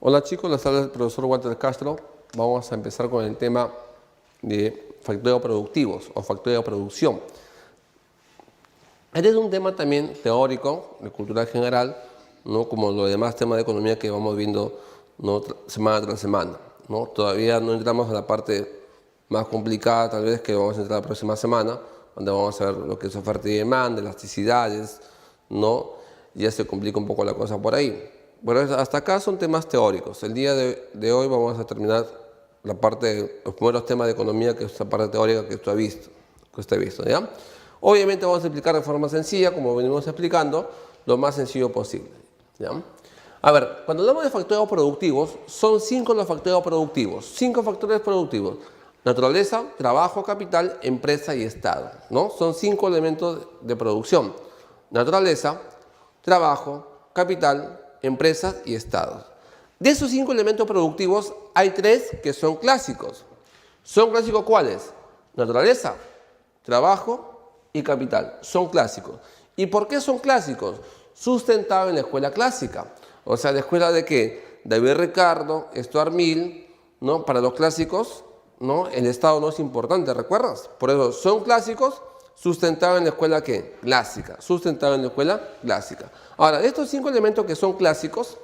Hola chicos, les habla el profesor Walter Castro. Vamos a empezar con el tema de factores productivos o factores de producción. Este es un tema también teórico, de cultura general, ¿no? Como los demás temas de economía que vamos viendo, ¿no? Semana tras semana, ¿no? Todavía no entramos en la parte más complicada, tal vez, que vamos a entrar la próxima semana, donde vamos a ver lo que es oferta y demanda, elasticidades, ¿no? Ya se complica un poco la cosa por ahí. Bueno, hasta acá son temas teóricos. El día de hoy vamos a terminar la parte, los primeros temas de economía, que es la parte teórica que usted ha visto, ¿ya? Obviamente vamos a explicar de forma sencilla, como venimos explicando, lo más sencillo posible, ¿ya? A ver, cuando hablamos de factores productivos, son 5 los factores productivos, 5 factores productivos: naturaleza, trabajo, capital, empresa y estado, ¿no? Son 5 elementos de producción: naturaleza, trabajo, capital, empresas y estados. De esos 5 elementos productivos hay 3 que son clásicos. ¿Son clásicos cuáles? Naturaleza, trabajo y capital. Son clásicos. ¿Y por qué son clásicos? Sustentados en la escuela clásica. O sea, la escuela de ¿qué? David Ricardo, Stuart Mill, ¿no? Para los clásicos, ¿no? El estado no es importante, ¿recuerdas? Por eso son clásicos, sustentado en la escuela ¿qué? Clásica. Sustentado en la escuela clásica. Ahora, de estos 5 elementos que son clásicos,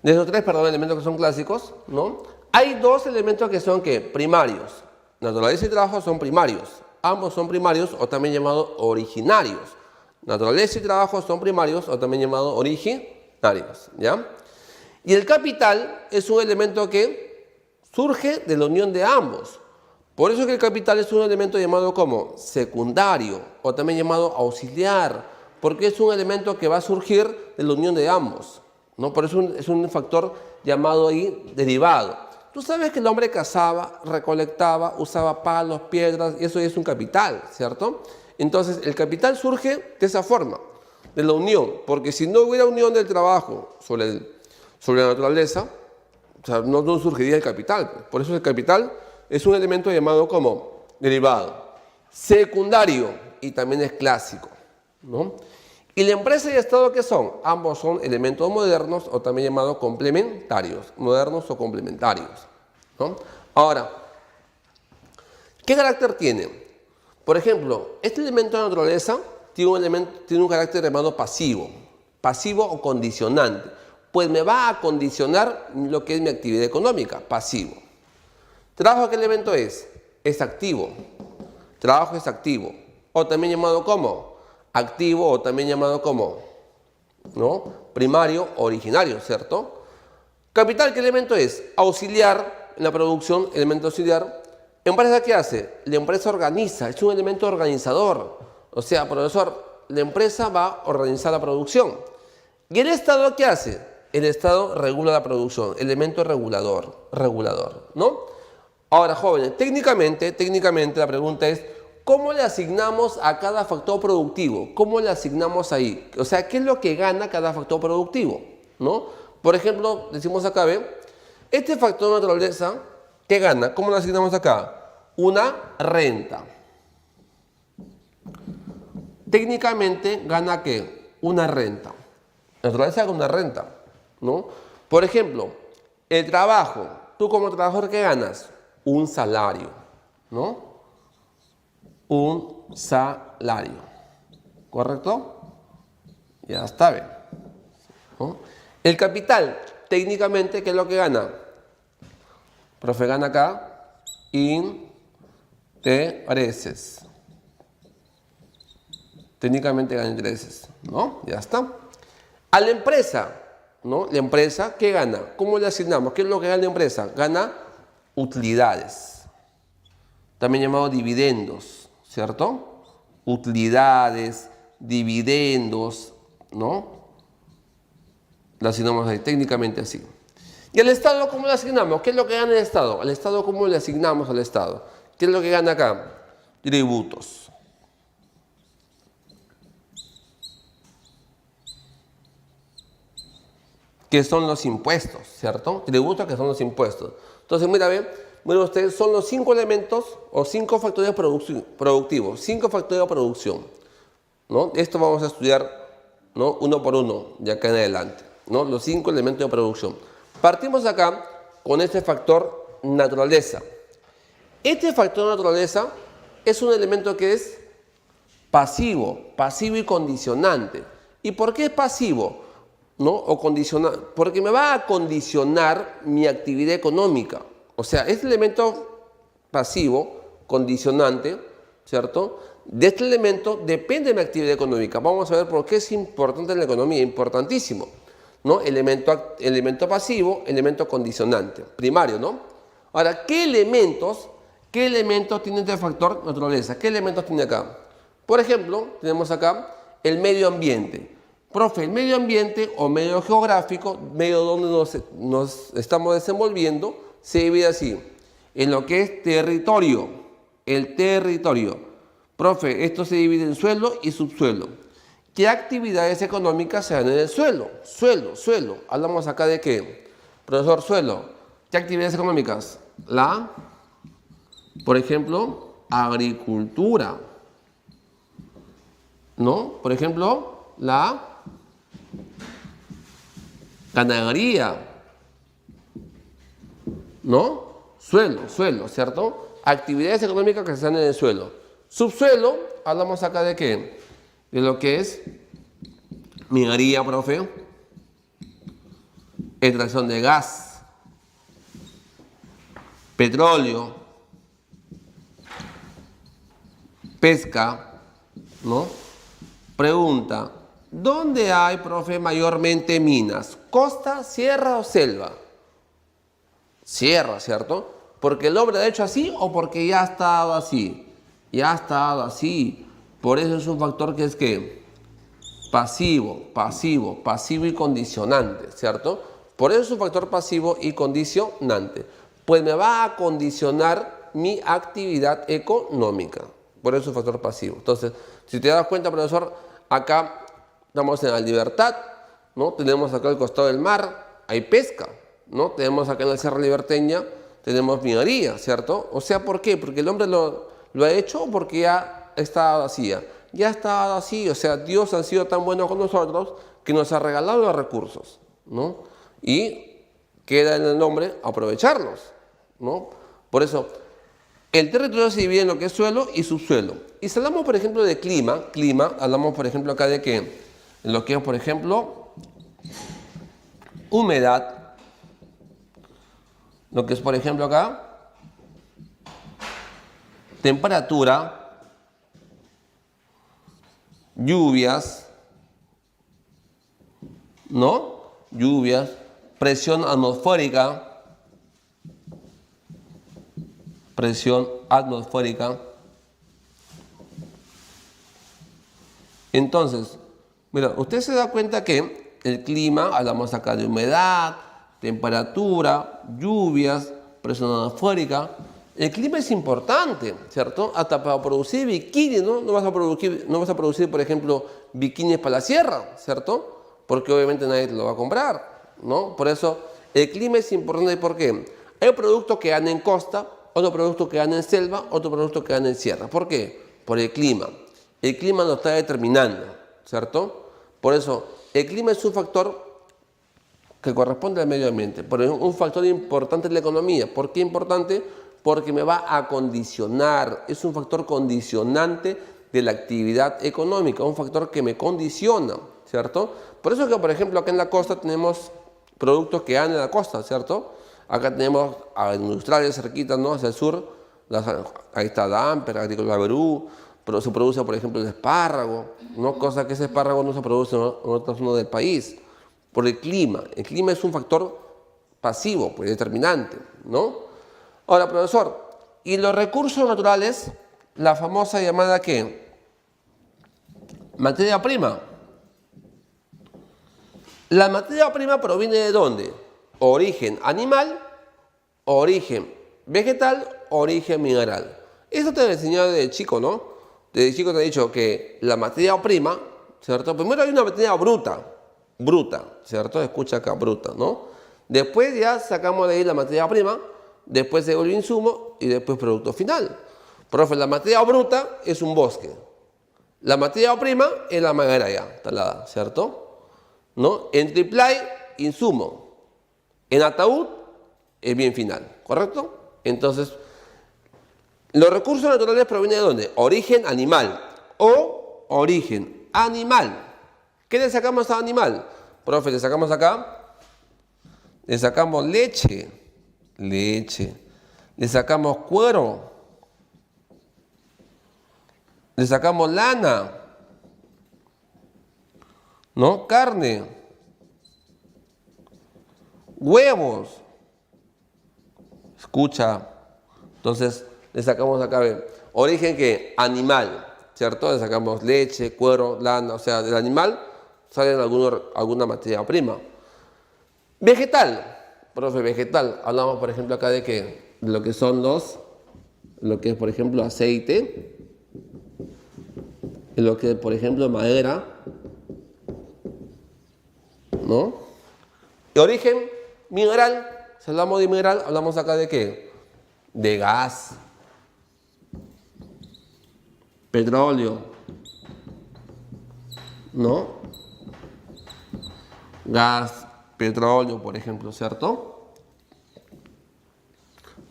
de esos 3, elementos que son clásicos, ¿no? Hay 2 elementos que son ¿qué? Primarios. Naturaleza y trabajo son primarios. Ambos son primarios o también llamados originarios. Naturaleza y trabajo son primarios o también llamados originarios, ¿ya? Y el capital es un elemento que surge de la unión de ambos. Por eso que el capital es un elemento llamado como secundario o también llamado auxiliar, porque es un elemento que va a surgir de la unión de ambos, ¿no? Por eso es un factor llamado ahí derivado. Tú sabes que el hombre cazaba, recolectaba, usaba palos, piedras, y eso es un capital, ¿cierto? Entonces el capital surge de esa forma, de la unión, porque si no hubiera unión del trabajo sobre la naturaleza, o sea, no surgiría el capital. Por eso el capital es un elemento llamado como derivado, secundario y también es clásico, ¿no? ¿Y la empresa y el estado qué son? Ambos son elementos modernos o también llamados complementarios, modernos o complementarios, ¿no? Ahora, ¿qué carácter tiene? Por ejemplo, este elemento de naturaleza tiene un carácter llamado pasivo o condicionante, pues me va a condicionar lo que es mi actividad económica, pasivo. ¿Trabajo qué elemento es? Es activo. Trabajo es activo, o también llamado como activo o también llamado como, ¿no? Primario, originario, ¿cierto? Capital, ¿qué elemento es? Auxiliar en la producción, elemento auxiliar. ¿Empresa qué hace? La empresa organiza, es un elemento organizador. O sea, profesor, la empresa va a organizar la producción. ¿Y el Estado qué hace? El Estado regula la producción, elemento regulador, ¿no? Ahora, jóvenes, técnicamente la pregunta es: ¿cómo le asignamos a cada factor productivo? ¿Cómo le asignamos ahí? O sea, ¿qué es lo que gana cada factor productivo? ¿No? Por ejemplo, decimos acá, ¿ve? Este factor de naturaleza, ¿qué gana? ¿Cómo lo asignamos acá? Una renta. Técnicamente gana ¿qué? Una renta. La naturaleza gana una renta, ¿no? Por ejemplo, el trabajo. Tú como trabajador, ¿qué ganas? Un salario, ¿no? Un salario, ¿correcto? Ya está bien, ¿no? El capital, técnicamente, ¿qué es lo que gana? Profe, gana acá intereses. Técnicamente gana intereses, ¿no? Ya está. A la empresa, ¿no? La empresa, ¿qué gana? ¿Cómo le asignamos? ¿Qué es lo que gana la empresa? Gana utilidades, también llamado dividendos, ¿cierto? Utilidades, dividendos, ¿no? Lo asignamos ahí, técnicamente así. ¿Y al Estado cómo le asignamos? ¿Qué es lo que gana el Estado? Al Estado, ¿cómo le asignamos al Estado? ¿Qué es lo que gana acá? Tributos. Que son los impuestos, ¿cierto? Tributos, que son los impuestos. Entonces, mira, bueno, ustedes son los 5 elementos o 5 factores productivos, 5 factores de producción, ¿no? Esto vamos a estudiar, ¿no? Uno por uno, de acá en adelante. ¿no? Los 5 elementos de producción. Partimos acá con este factor naturaleza. Este factor naturaleza es un elemento que es pasivo y condicionante. ¿Y por qué es pasivo? ¿No? O condicionar, porque me va a condicionar mi actividad económica. O sea, este elemento pasivo, condicionante, ¿cierto? De este elemento depende de mi actividad económica. Vamos a ver por qué es importante en la economía, importantísimo, ¿no? Elemento pasivo, elemento condicionante, primario, ¿no? Ahora, ¿qué elementos tiene este factor naturaleza? ¿Qué elementos tiene acá? Por ejemplo, tenemos acá el medio ambiente. Profe, el medio ambiente o medio geográfico, medio donde nos estamos desenvolviendo, se divide así, en lo que es territorio, el territorio. Profe, esto se divide en suelo y subsuelo. ¿Qué actividades económicas se dan en el suelo? Suelo. Hablamos acá de qué. Profesor, suelo. ¿Qué actividades económicas? Por ejemplo, agricultura. ¿No? Por ejemplo, la ganadería. ¿No? Suelo, ¿cierto? Actividades económicas que se dan en el suelo. Subsuelo, hablamos acá de qué. De lo que es minería, profe. Extracción de gas. Petróleo. Pesca. ¿No? Pregunta. ¿Dónde hay, profe, mayormente minas? ¿Costa, sierra o selva? Sierra, ¿cierto? ¿Porque el hombre lo ha hecho así o porque ya ha estado así? Ya ha estado así. Por eso es un factor que es que pasivo y condicionante, ¿cierto? Por eso es un factor pasivo y condicionante. Pues me va a condicionar mi actividad económica. Por eso es un factor pasivo. Entonces, si te das cuenta, profesor, acá estamos en la Libertad, ¿no? Tenemos acá al costado del mar, hay pesca, ¿no? Tenemos acá en la Sierra Liberteña, tenemos minería, ¿cierto? O sea, ¿por qué? Porque el hombre lo ha hecho o porque ya está así. Ya está así, o sea, Dios ha sido tan bueno con nosotros que nos ha regalado los recursos, ¿no? Y queda en el hombre aprovecharlos, ¿no? Por eso, el territorio se divide en lo que es suelo y subsuelo. Y si hablamos, por ejemplo, de clima, hablamos, por ejemplo, acá de que, en lo que es, por ejemplo, humedad, lo que es, por ejemplo, acá, temperatura, lluvias, ¿no? Lluvias, presión atmosférica. Entonces, mira, usted se da cuenta que el clima, hablamos acá de humedad, temperatura, lluvias, presión atmosférica. El clima es importante, ¿cierto? Hasta para producir bikinis, ¿no? No vas a producir, por ejemplo, bikinis para la sierra, ¿cierto? Porque obviamente nadie te lo va a comprar, ¿no? Por eso el clima es importante. ¿Por qué? Hay productos que dan en costa, otro producto que dan en selva, otro producto que dan en sierra. ¿Por qué? Por el clima. El clima lo está determinando, ¿cierto? Por eso, el clima es un factor que corresponde al medio ambiente, pero es un factor importante en la economía. ¿Por qué importante? Porque me va a condicionar, es un factor condicionante de la actividad económica, un factor que me condiciona, ¿cierto? Por eso que, por ejemplo, acá en la costa tenemos productos que dan en la costa, ¿cierto? Acá tenemos a industriales cerquitas, ¿no? Hacia el sur, ahí está Damper, Agrícola Perú, pero se produce, por ejemplo, el espárrago, ¿no? Cosa que ese espárrago no se produce en otras zonas del país. Por el clima. El clima es un factor pasivo, pues determinante, ¿no? Ahora, profesor, ¿y los recursos naturales? La famosa llamada ¿qué? Materia prima. La materia prima proviene ¿de dónde? Origen animal, origen vegetal, origen mineral. Eso te lo he enseñado desde chico, ¿no? Desde chico te he dicho que la materia prima, ¿cierto? Primero hay una materia bruta, ¿cierto? Escucha acá, bruta, ¿no? Después ya sacamos de ahí la materia prima, después se vuelve insumo y después producto final. Profe, la materia bruta es un bosque. La materia prima es la madera ya talada, ¿cierto? ¿no? En triplay, insumo. En ataúd, es bien final, ¿correcto? Entonces, los recursos naturales provienen de ¿dónde? Origen animal o origen animal. ¿Qué le sacamos a animal? Profe, le sacamos acá, le sacamos leche, le sacamos cuero, le sacamos lana, ¿no? Carne, huevos, escucha. Entonces, le sacamos acá, origen que animal, ¿cierto? Le sacamos leche, cuero, lana, o sea, del animal sale alguna materia prima. Vegetal, profe, vegetal. Hablamos, por ejemplo, acá de que lo que son lo que es, por ejemplo, aceite, lo que es, por ejemplo, madera, ¿no? Y origen mineral, si hablamos de mineral, hablamos acá de qué? De gas, petróleo, ¿no? Gas, petróleo, por ejemplo, ¿cierto?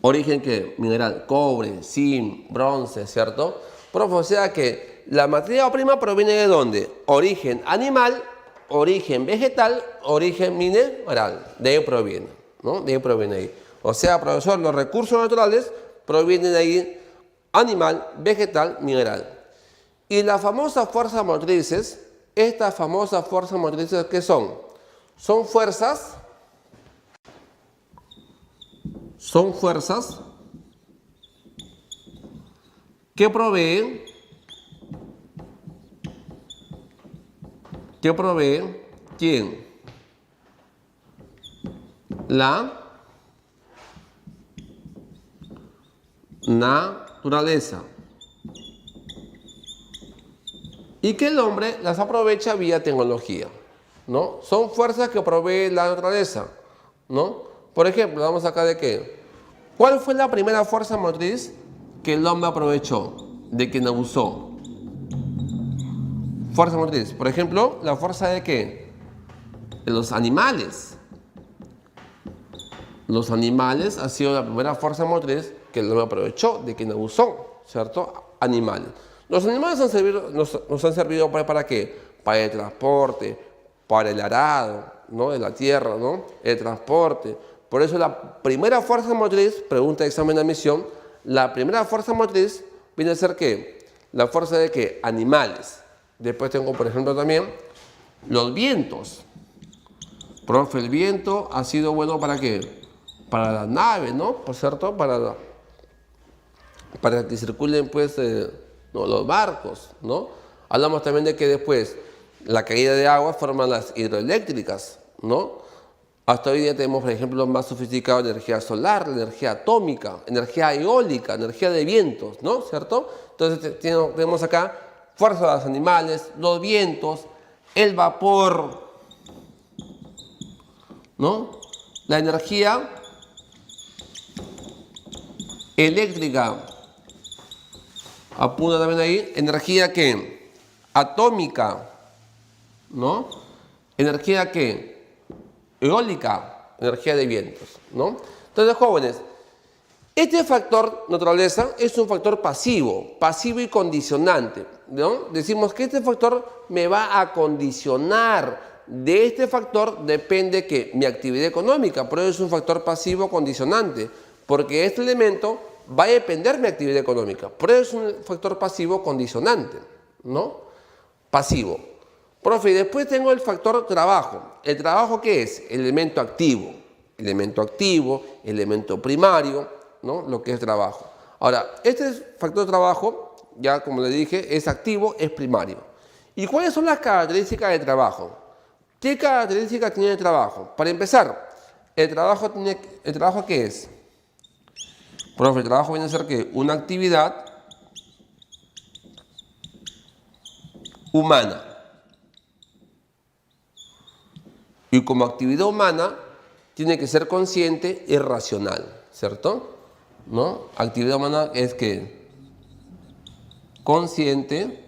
Origen que mineral, cobre, zinc, bronce, ¿cierto? Profe, o sea que la materia prima proviene de ¿dónde? Origen animal, origen vegetal, origen mineral. De ahí proviene, ¿no? De ahí proviene ahí. O sea, profesor, los recursos naturales provienen de ahí animal, vegetal, mineral. Y las famosas fuerzas motrices, estas famosas fuerzas motrices, ¿qué son? Son fuerzas que proveen ¿quién? La naturaleza. Y que el hombre las aprovecha vía tecnología, ¿no? Son fuerzas que provee la naturaleza, ¿no? Por ejemplo, vamos acá de qué. ¿Cuál fue la primera fuerza motriz que el hombre aprovechó, de quien abusó? Fuerza motriz. Por ejemplo, la fuerza de qué? De los animales. Los animales ha sido la primera fuerza motriz que el hombre aprovechó, de quien abusó, ¿cierto? Animales. Los animales nos han servido ¿para qué? Para el transporte, para el arado, ¿no? De la tierra, ¿no? El transporte. Por eso la primera fuerza motriz, pregunta de examen de admisión, la primera fuerza motriz viene a ser ¿qué? La fuerza de ¿qué? Animales. Después tengo, por ejemplo, también los vientos. Profe, el viento ha sido bueno ¿para qué? Para las naves, ¿no? Por cierto, para que circulen, pues, no, los barcos, ¿no? Hablamos también de que después la caída de agua forman las hidroeléctricas, ¿no? Hasta hoy día tenemos, por ejemplo, más sofisticado energía solar, energía atómica, energía eólica, energía de vientos, ¿no? ¿Cierto? Entonces tenemos acá fuerza de los animales, los vientos, el vapor, ¿no? La energía eléctrica. Apunta también ahí, energía ¿qué? Atómica, ¿no? Energía ¿qué? Eólica, energía de vientos, ¿no? Entonces, jóvenes, este factor naturaleza es un factor pasivo y condicionante, ¿no? Decimos que este factor me va a condicionar. De este factor depende que mi actividad económica, por eso es un factor pasivo condicionante, porque este elemento va a depender de mi actividad económica, por eso es un factor pasivo condicionante, ¿no? Pasivo. Profe, y después tengo el factor trabajo. ¿El trabajo qué es? Elemento activo, elemento primario, ¿no? Lo que es trabajo. Ahora, este factor trabajo, ya como le dije, es activo, es primario. ¿Y cuáles son las características del trabajo? ¿Qué características tiene el trabajo? Para empezar, ¿el trabajo qué es? Profe, el trabajo viene a ser ¿qué? Una actividad humana. Y como actividad humana, tiene que ser consciente y racional, ¿cierto? ¿No? Actividad humana es que consciente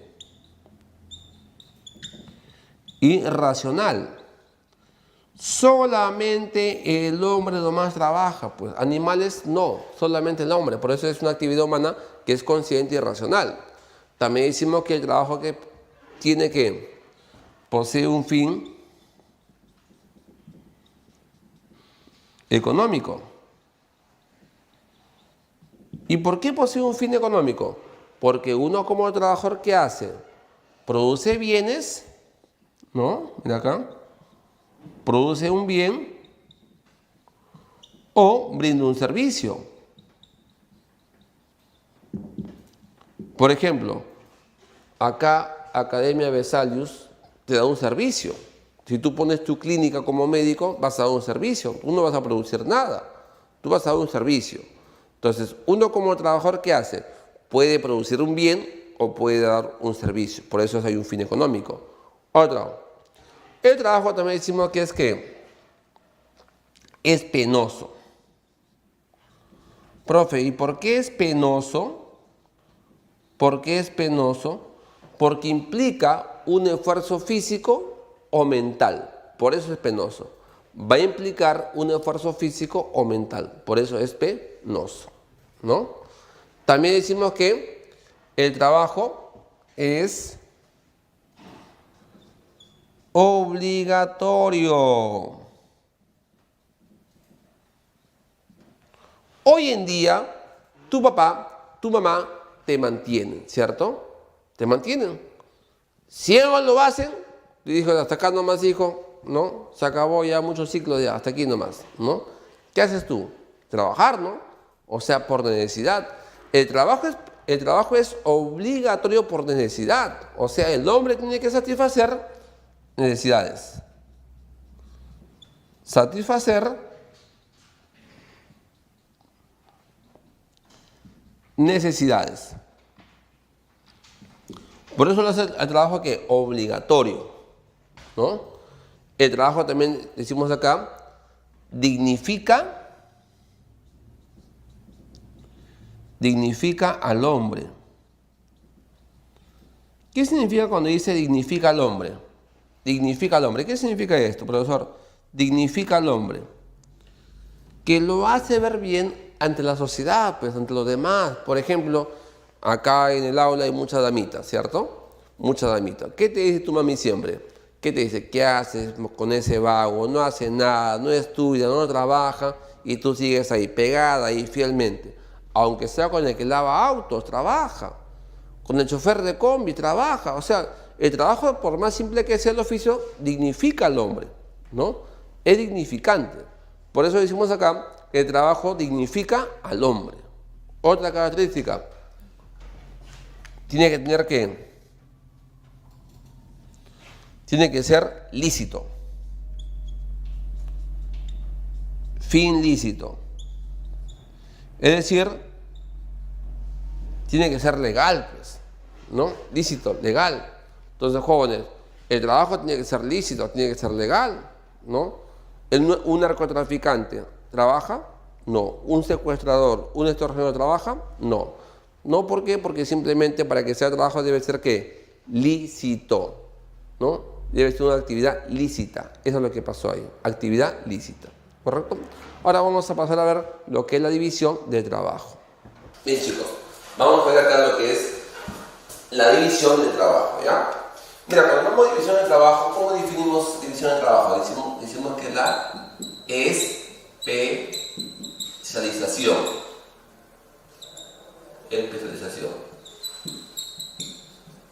y racional. solamente el hombre nomás trabaja, pues animales no, solamente el hombre. Por eso es una actividad humana que es consciente y racional. También decimos que el trabajo que tiene que posee un fin económico. ¿Y por qué posee un fin económico? Porque uno como trabajador, ¿qué hace? Produce bienes, ¿no? Mira acá. Produce un bien o brinda un servicio. Por ejemplo, acá Academia Vesalius te da un servicio. Si tú pones tu clínica como médico, vas a dar un servicio. Tú no vas a producir nada. Tú vas a dar un servicio. Entonces, uno como trabajador, ¿qué hace? Puede producir un bien o puede dar un servicio. Por eso hay un fin económico. Otro. El trabajo también decimos que es penoso. Profe, ¿y por qué es penoso? ¿Por qué es penoso? Porque implica un esfuerzo físico o mental. Por eso es penoso. Va a implicar un esfuerzo físico o mental. Por eso es penoso, ¿no? También decimos que el trabajo es obligatorio. Hoy en día, tu papá, tu mamá te mantienen, ¿cierto? Te mantienen. Si ellos lo hacen, te dijo, hasta acá nomás, hijo, ¿no? Se acabó ya muchos ciclos, ya, hasta aquí nomás, ¿no? ¿Qué haces tú? Trabajar, ¿no? O sea, por necesidad. El trabajo es obligatorio por necesidad. O sea, el hombre tiene que satisfacer necesidades. Satisfacer necesidades. Por eso lo hace el trabajo que obligatorio, ¿no? El trabajo también, decimos acá, dignifica al hombre. ¿Qué significa cuando dice dignifica al hombre? Dignifica al hombre. ¿Qué significa esto, profesor? Dignifica al hombre. Que lo hace ver bien ante la sociedad, pues ante los demás. Por ejemplo, acá en el aula hay muchas damitas, ¿cierto? Muchas damitas. ¿Qué te dice tu mami siempre? ¿Qué te dice? ¿Qué haces con ese vago? No hace nada, no estudia, no trabaja y tú sigues ahí, pegada ahí fielmente. Aunque sea con el que lava autos, trabaja. Con el chofer de combi, trabaja. O sea, el trabajo, por más simple que sea el oficio, dignifica al hombre, ¿no? Es dignificante. Por eso decimos acá que el trabajo dignifica al hombre. Otra característica, tiene que ser lícito. Fin lícito. Es decir, tiene que ser legal, pues, ¿no? Lícito, legal. Entonces, jóvenes, el trabajo tiene que ser lícito, tiene que ser legal, ¿no? ¿Un narcotraficante trabaja? No. ¿Un secuestrador, un extorsionador trabaja? No. ¿No? ¿Por qué? Porque simplemente para que sea trabajo debe ser ¿qué? Lícito, ¿no? Debe ser una actividad lícita. Eso es lo que pasó ahí. Actividad lícita. ¿Correcto? Ahora vamos a pasar a ver lo que es la división de trabajo. Bien, chicos, vamos a ver acá lo que es la división de trabajo, ¿ya? Mira, cuando hablamos de división de trabajo, ¿cómo definimos división de trabajo? Decimos que la especialización.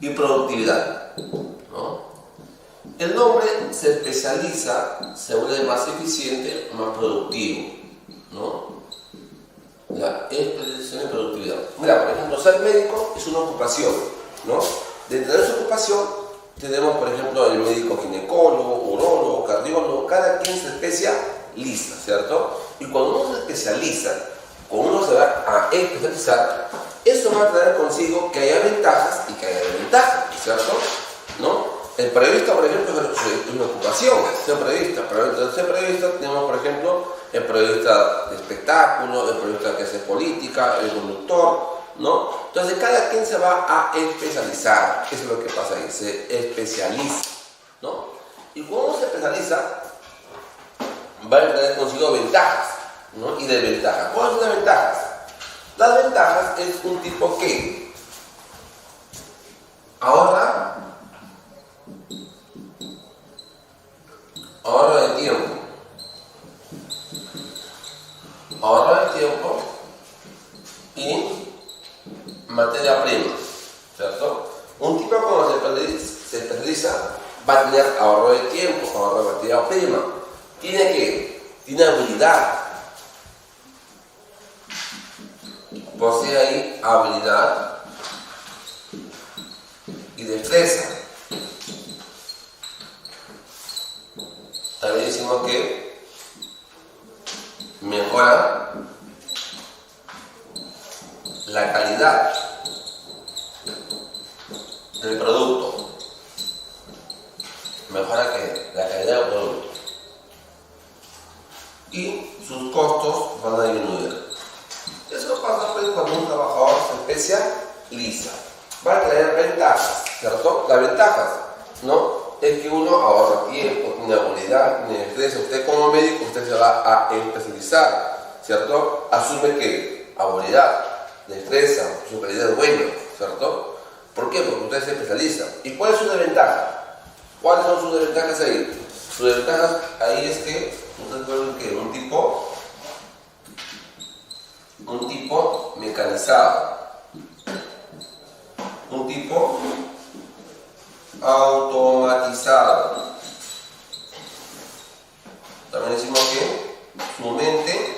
Y productividad, ¿no? El hombre se especializa, se vuelve más eficiente, más productivo, ¿no? La especialización y productividad. Mira, por ejemplo, ser médico es una ocupación, ¿no? Dentro de esa ocupación tenemos, por ejemplo, el médico ginecólogo, urólogo, cardiólogo, cada quien se especializa, ¿cierto? Y cuando uno se especializa, cuando uno se va a especializar, eso va a traer consigo que haya ventajas y que haya desventajas, ¿cierto? ¿No? El periodista, por ejemplo, es una ocupación, ser periodista. Pero dentro de ser periodista tenemos, por ejemplo, el periodista de espectáculo, el periodista que hace política, el conductor, ¿no? Entonces, cada quien se va a especializar. Eso es lo que pasa ahí, se especializa, ¿no? Y cuando uno se especializa, va a traer consigo ventajas, ¿no? Y desventajas. ¿Cuáles son las ventajas? Las ventajas es un tipo que ahorra de tiempo. Ahorra de tiempo y materia prima, ¿cierto? Un tipo cuando se especializa va a tener ahorro de tiempo, ahorro de materia prima. Tiene habilidad. Posee ahí habilidad y destreza. También decimos que mejora la calidad del producto. Mejora la calidad del producto. Y sus costos van a disminuir. Eso pasa pues cuando un trabajador se especializa. Va a traer ventajas, ¿cierto? Las ventajas, ¿no? Es que uno ahorra tiempo, tiene habilidad, tiene destreza. Usted como médico, usted se va a especializar, ¿cierto? Asume que habilidad, destreza, su calidad es buena, ¿cierto? ¿Por qué? Porque usted se especializa. ¿Y cuál es su desventaja? ¿Cuáles son sus desventajas ahí? Sus desventajas ahí es que ustedes pueden que un tipo mecanizado, un tipo automatizado. También decimos que su mente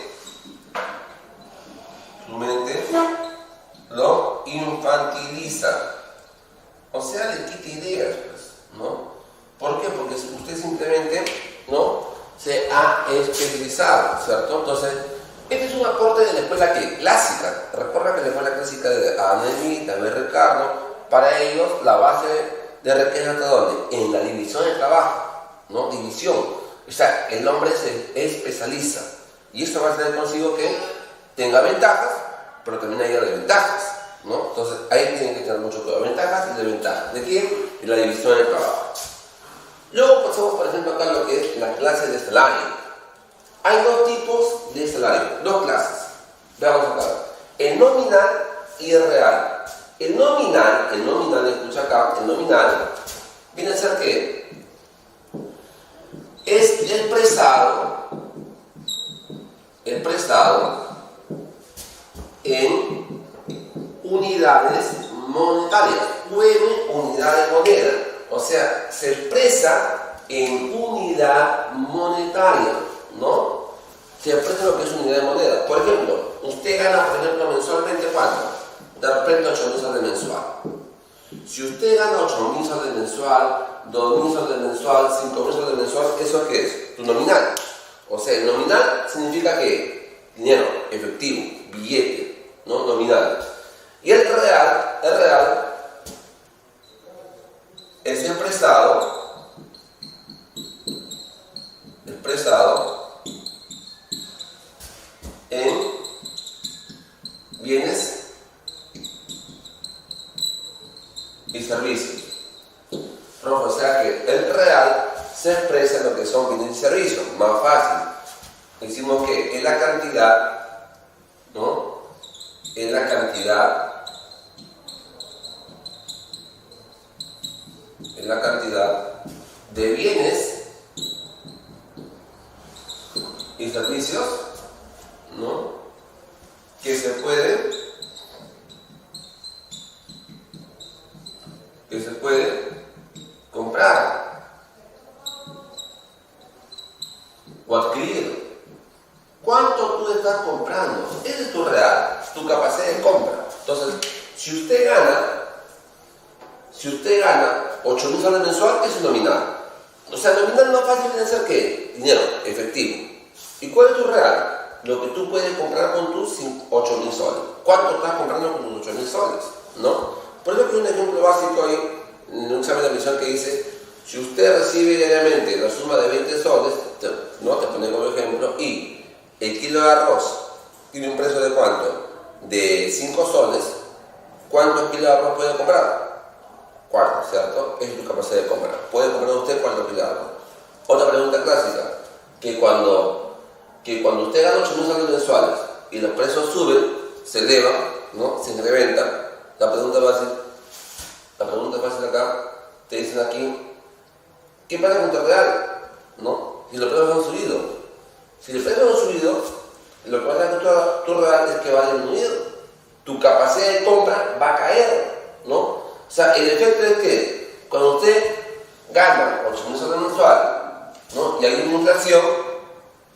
lo infantiliza, o sea, le quita ideas, pues, ¿no? ¿Por qué? Porque usted simplemente, ¿no?, se ha especializado, ¿cierto? Entonces, este es un aporte de la escuela clásica. Recuerda que la escuela clásica de Anemi, también Ricardo, para ellos la base de riqueza está ¿dónde? En la división del trabajo, ¿no? División. O sea, el hombre se especializa. Y esto va a tener consigo que tenga ventajas, pero también haya desventajas, ¿no? Entonces, ahí tienen que tener mucho cuidado. Ventajas y desventajas. ¿De quién? De la división del trabajo. Luego pasamos, por ejemplo, acá lo que es la clase de salario. Hay dos tipos de salario, dos clases. Veamos acá. El nominal y el real. El nominal, escucha acá, el nominal viene a ser que es el prestado en unidades monetarias, unidades de moneda. O sea, se expresa en unidad monetaria, ¿no? Se expresa lo que es unidad de moneda. Por ejemplo, usted gana, por ejemplo, mensualmente ¿cuánto? De repente 8.000 soles mensual. Si usted gana 8.000 soles mensual, 2.000 soles mensual, 5.000 soles mensual, ¿eso qué es? Tu nominal. O sea, el nominal significa que dinero, efectivo, billete, ¿no? Nominal. Y el real es el prestado en bienes y servicios. O sea que el real se expresa en lo que son bienes y servicios, más fácil. Decimos que es la cantidad, ¿no? Es la cantidad de bienes y servicios, ¿no?, que se puede comprar o adquirir. ¿Cuánto tú estás comprando? Ese es tu real, tu capacidad de compra. Entonces, si usted gana 8.000 soles mensual, es un nominal. O sea, nominal no es fácil de hacer que dinero, efectivo. ¿Y cuál es tu real? Lo que tú puedes comprar con tus 8.000 soles. ¿Cuánto estás comprando con tus 8.000 soles? ¿No? Por eso que hay un ejemplo básico ahí, en un examen de admisión que dice, si usted recibe diariamente la suma de 20 soles, ¿no?, te pone como ejemplo, y el kilo de arroz tiene un precio de ¿cuánto? De 5 soles, ¿cuántos kilos de arroz puede comprar? 4, ¿cierto? Es tu capacidad de compra. ¿Puede comprar usted cuántos kilos de arroz? Otra pregunta clásica, que cuando que cuando usted gana 8.000 salarios mensuales y los precios suben, se elevan, ¿no? Se incrementan, la pregunta fácil acá, te dicen aquí, ¿qué pasa con tu real? ¿No? Si los precios han subido. Si los precios han subido, lo que pasa con tu real es que va a disminuir. Tu capacidad de compra va a caer, ¿no? O sea, el efecto es que cuando usted gana 8.000 salarios mensuales, ¿no? Y hay una inflación,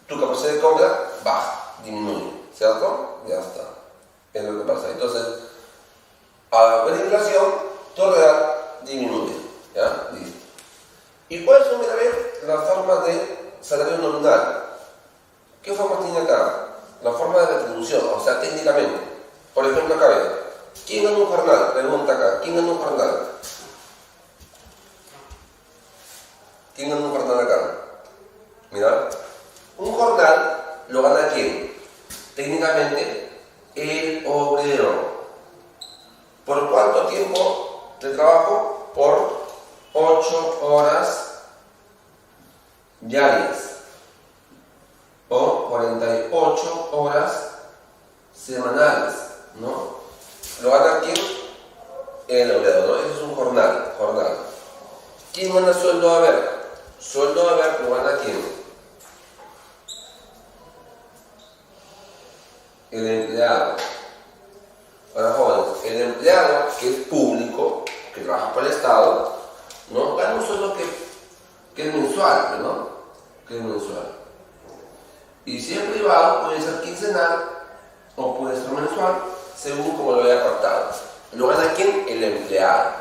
tu capacidad de compra baja, disminuye, ¿cierto? Ya está. Es lo que pasa. Entonces, al haber inflación, tu real disminuye, ¿ya? Listo. ¿Y cuáles son, mira, las formas de salario nominal? ¿Qué formas tiene acá? La forma de retribución, o sea, técnicamente. Por ejemplo, acá ve, ¿quién gana un jornal? Pregunta acá, ¿quién gana un jornal? ¿Quién gana un jornal acá? Mira, un jornal lo gana ¿quién? Técnicamente, el obrero. ¿Por cuánto tiempo de trabajo? Por 8 horas diarias o 48 horas semanales, ¿no? Lo gana ¿quién? El obrero, ¿no? Eso es un jornal. ¿Quién gana sueldo a ver? Sueldo a ver lo gana ¿quién? El empleado. Ahora, jóvenes, el empleado que es público, que trabaja para el Estado, ¿no? Gana un sueldo que es mensual, ¿no? Que es mensual. Y si es privado, puede ser quincenal o puede ser mensual, según como lo haya pactado. Lo gana ¿quién? El empleado.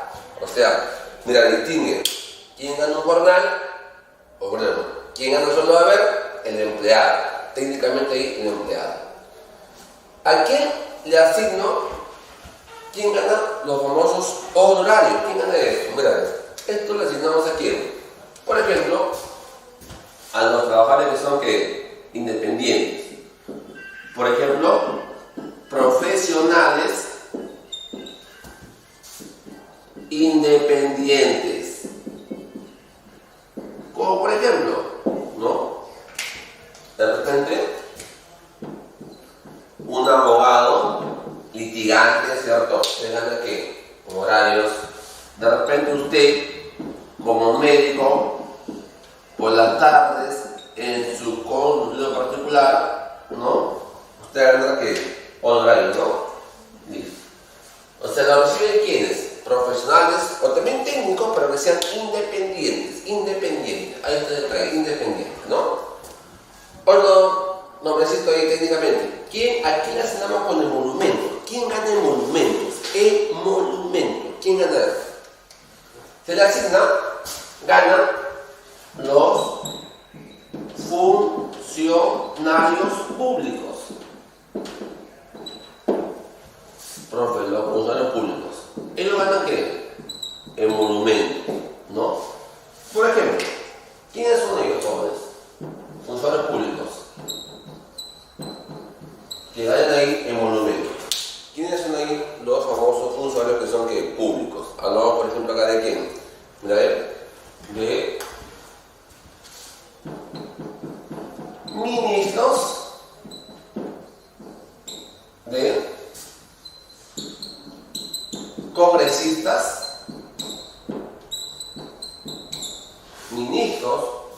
O sea, mira, distingue quién gana un jornal, o bueno, quién gana el sueldo a ver, el empleado. Técnicamente ahí el empleado. ¿A quién le asigno quién gana los famosos honorarios? ¿Quién gana esto? Mira, esto le asignamos a quién. Por ejemplo, a los trabajadores que son independientes. Por ejemplo, profesionales independientes. Como por ejemplo, ¿no? De repente, un abogado litigante, ¿cierto? Se gana ¿qué? Horarios. De repente usted, como médico, por las tardes, en su consultorio particular, ¿no? Usted gana ¿qué? Honorarios, ¿no? Listo. O sea, lo reciben ¿quiénes? Profesionales o también técnicos, pero que sean independientes. Ahí está el detalle, independientes, ¿no? Otro nombrecito ahí técnicamente. ¿A quién asignamos con el monumento? ¿Quién gana el monumento? El monumento. ¿Quién gana? Se le asigna, gana los funcionarios públicos. Profe, los funcionarios públicos. ¿Ellos ganan qué? El monumento, ¿no? Por ejemplo, ¿quiénes son ellos, jóvenes? Funcionarios públicos. Que ganan ahí el monumento. ¿Quiénes son ahí los famosos funcionarios que son ¿qué? Públicos? Hablamos, por ejemplo, acá de quién. Mira, de ministros de congresistas,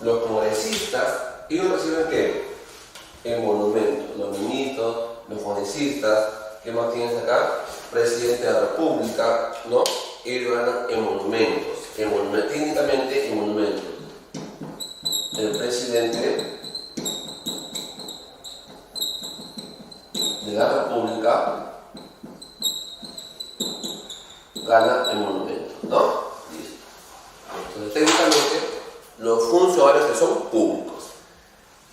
los congresistas, ellos reciben ¿qué? El monumento. Los ministros, los congresistas, ¿qué más tienes acá? Presidente de la República, ¿no? Ellos ganan en monumentos. Técnicamente en monumentos. El presidente de la República gana el monumento, ¿no? Listo. Entonces, técnicamente, los funcionarios que son públicos.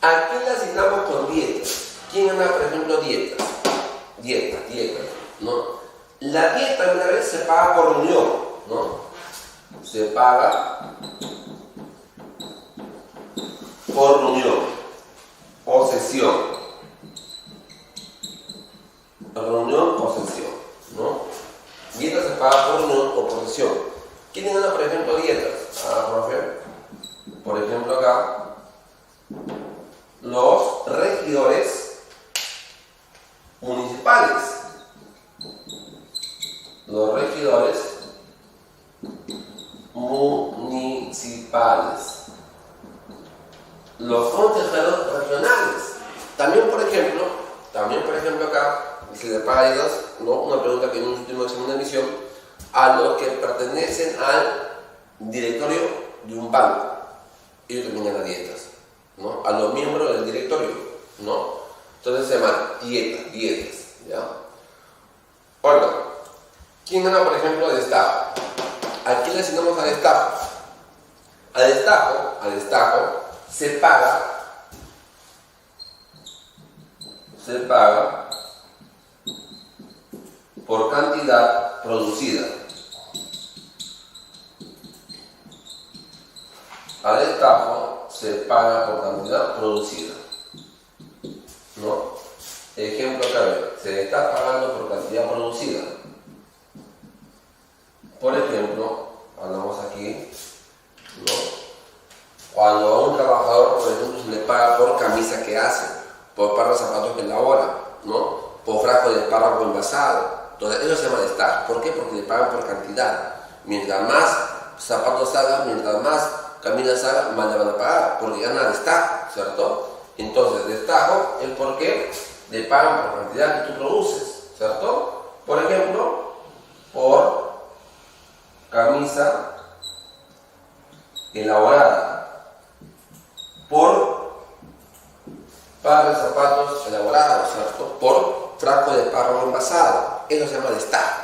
¿A quién le asignamos con dietas? ¿Quién gana, por ejemplo, dietas? Dietas, ¿no? La dieta una vez se paga por reunión, ¿no? Se paga por reunión o sesión. Reunión o sesión, ¿no? Dieta se paga por reunión o por sesión. ¿Quién gana, por ejemplo, dietas? Profe. Por ejemplo, acá, los regidores regidores municipales. Los regidores municipales. Los consejeros regionales. También por ejemplo acá se le paga, ¿no? Una pregunta que en un último examen de admisión, a los que pertenecen al directorio de un banco. Ellos también ganan dietas, ¿no? A los miembros del directorio, ¿no? Entonces se llaman dietas, ¿ya? Ahora, ¿quién gana, por ejemplo, destajo? ¿A quién le asignamos a destajo? A destajo se paga por cantidad producida. A destajo se paga por cantidad producida, ¿no? Ejemplo clave, se está pagando por cantidad producida. Por ejemplo, hablamos aquí, ¿no? Cuando a un trabajador, por ejemplo, se le paga por camisa que hace, por par de zapatos que elabora, ¿no? Por frasco de espárrago envasado. Entonces, eso se llama destajo. ¿Por qué? Porque le pagan por cantidad. Mientras más zapatos haga, mientras más camisas haga, más le van a pagar, porque gana destajo, ¿cierto? Entonces, destajo es porque le pagan por cantidad que tú produces, ¿cierto? Por ejemplo, por camisa elaborada, por par de zapatos elaborados, ¿cierto? Por frasco de espárrago envasado. Eso se llama destajo.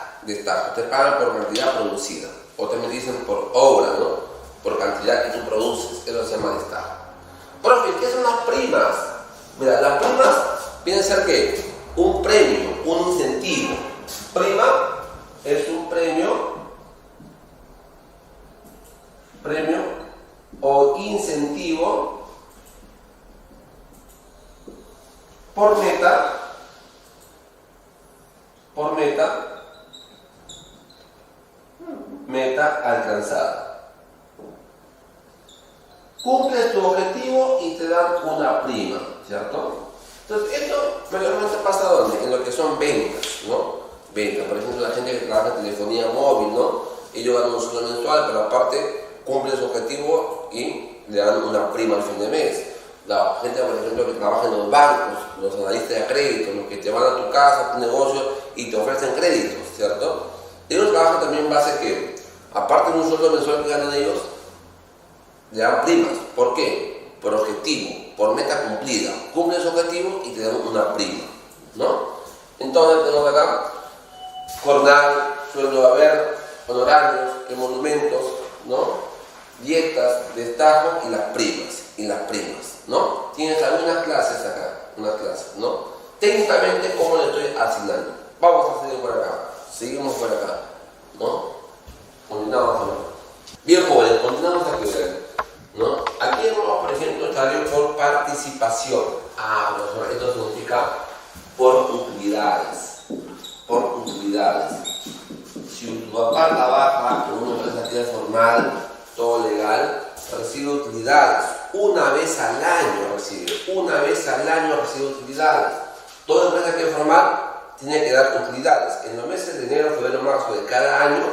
Te pagan por cantidad producida. O también dicen por obra, ¿no? Por cantidad que tú produces. Eso se llama destajo. Profe, ¿qué son las primas? Mira, las primas vienen a ser ¿qué? Un premio, un incentivo. Prima es un premio o incentivo por meta alcanzada. Cumples tu objetivo y te dan una prima, ¿cierto? Entonces, esto mayormente pasa ¿dónde? En lo que son ventas, ¿no? Ventas, por ejemplo, la gente que trabaja en telefonía móvil, ¿no? Ellos ganan un sueldo mensual, pero aparte cumple su objetivo y le dan una prima al fin de mes. La gente, por ejemplo, que trabaja en los bancos, los analistas de crédito, los que te van a tu casa, a tu negocio y te ofrecen créditos, ¿cierto? Ellos trabajan también en base a que, aparte de un sueldo mensual que ganan ellos, le dan primas. ¿Por qué? Por objetivo, por meta cumplida. Cumple su objetivo y te dan una prima, ¿no? Entonces tenemos acá jornal, sueldo de haber, honorarios, emolumentos, ¿no? Dietas, destajo y las primas, ¿no? Tienes algunas clases acá, ¿no? Técnicamente, ¿cómo le estoy asignando? Vamos a seguir por acá, seguimos por acá, ¿no? Continuamos acá. Bien, jóvenes, continuamos aquí, ¿no? Aquí vamos, por ejemplo, el salario por participación. Profesor, esto significa por utilidades. Si tu papá trabaja en una empresa formal, todo legal, recibe utilidades. Una vez al año recibe utilidades. Toda empresa que es formal tiene que dar utilidades. En los meses de enero, febrero, marzo de cada año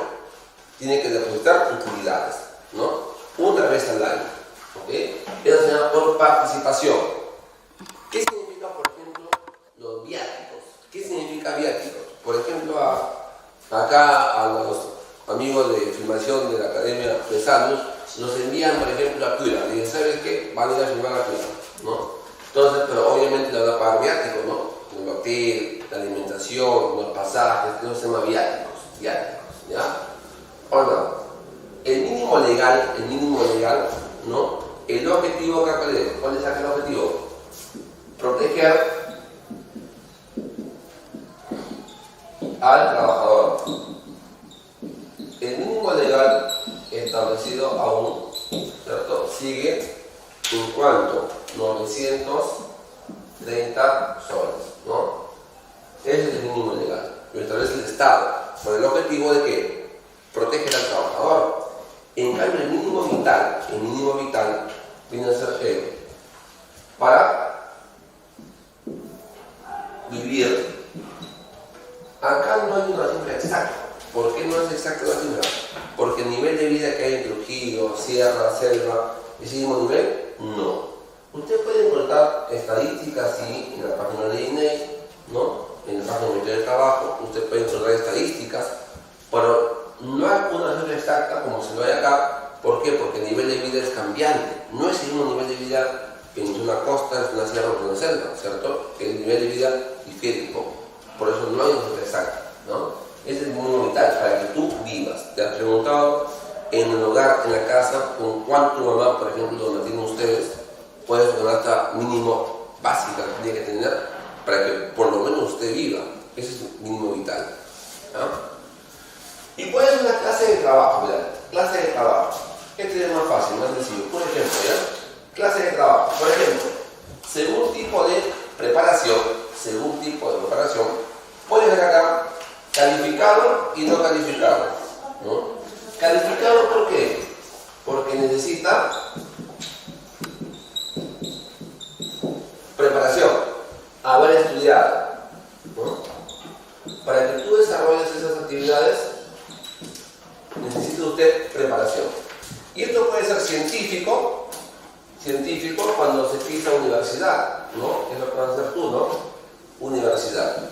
tiene que depositar utilidades, ¿no? Una vez al año, ¿ok? Eso se llama por participación. ¿Qué significa, por ejemplo, los viáticos? ¿Qué significa viáticos? Por ejemplo, acá a los amigos de filmación de la Academia de Salud nos envían, por ejemplo, a Cuba. Y dicen, ¿sabes qué? Van a ir a filmar a Cuba, ¿no? Entonces, pero obviamente le van a pagar viáticos, ¿no? El hotel, la alimentación, los pasajes, eso se llama viáticos, ¿ya? Ahora, el mínimo legal, ¿no? El objetivo acá, ¿cuál es acá el objetivo? Proteger al trabajador. El mínimo legal establecido aún, ¿cierto? Sigue en cuanto 930 soles, ¿no? Ese es el mínimo legal, lo establece el Estado, con el objetivo de que proteger al trabajador. En cambio, el mínimo vital viene a ser para vivir. Acá no hay una cifra exacta. ¿Por qué no es exacta la cifra? Porque el nivel de vida que hay en Trujillo, Sierra, Selva, ¿es el mismo nivel? No. Usted puede encontrar estadísticas, sí, en la página de INEI, ¿no? En la página del Ministerio de Trabajo, usted puede encontrar estadísticas, pero no hay una cifra exacta como se lo hay acá. ¿Por qué? Porque el nivel de vida es cambiante. No es el mismo nivel de vida que en una costa, en una sierra o en una selva, ¿cierto? El nivel de vida difiere un poco. Por eso no hay una cifra exacta, ¿no? Ese es el mínimo vital para que tú vivas. Te has preguntado en el hogar, en la casa, con cuánto mamá, por ejemplo, donde tienen ustedes, puedes ganar hasta mínimo básica que tiene que tener para que por lo menos usted viva. Ese es el mínimo vital. Y puede ser una clase de trabajo, ¿verdad? Clase de trabajo. Este es más fácil, más sencillo. Por ejemplo, ¿ya? Clase de trabajo. Por ejemplo, según tipo de preparación, puedes ver acá calificado y no calificado, ¿no? Calificado, ¿por qué? Porque necesita preparación, haber estudiado, ¿no? Para que tú desarrolles esas actividades, necesita usted preparación. Y esto puede ser científico cuando se pisa universidad, ¿no? Es lo que vas a hacer tú, ¿no? Universidad.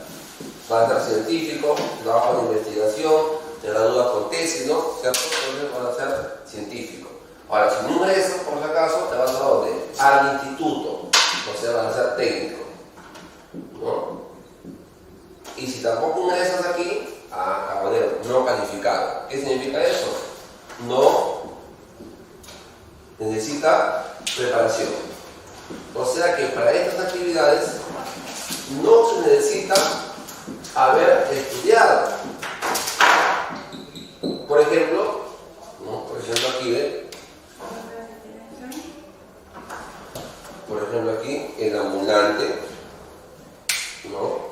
Vas a ser científico, trabajo de investigación, te gradúas con tesis, ¿no? ¿Cierto? Entonces vas a ser científico. Ahora, si no ingresas, por si acaso, te vas a dónde? Al instituto. O sea, vas a ser técnico, ¿no? Y si tampoco ingresas aquí, caballero, no calificado. ¿Qué significa eso? No necesita preparación. O sea que para estas actividades no se necesita haber estudiado. Por ejemplo, ¿no? Aquí ve. Por ejemplo aquí, el ambulante, ¿no?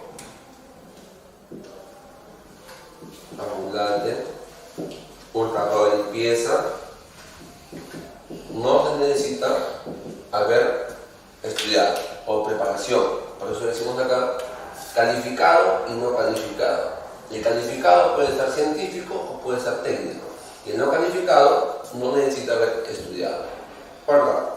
Ambulante, un trabajador de limpieza, no se necesita haber estudiado o preparación. Por eso decimos acá calificado y no calificado. El calificado puede ser científico o puede ser técnico. Y el no calificado no necesita haber estudiado. ¿Verdad?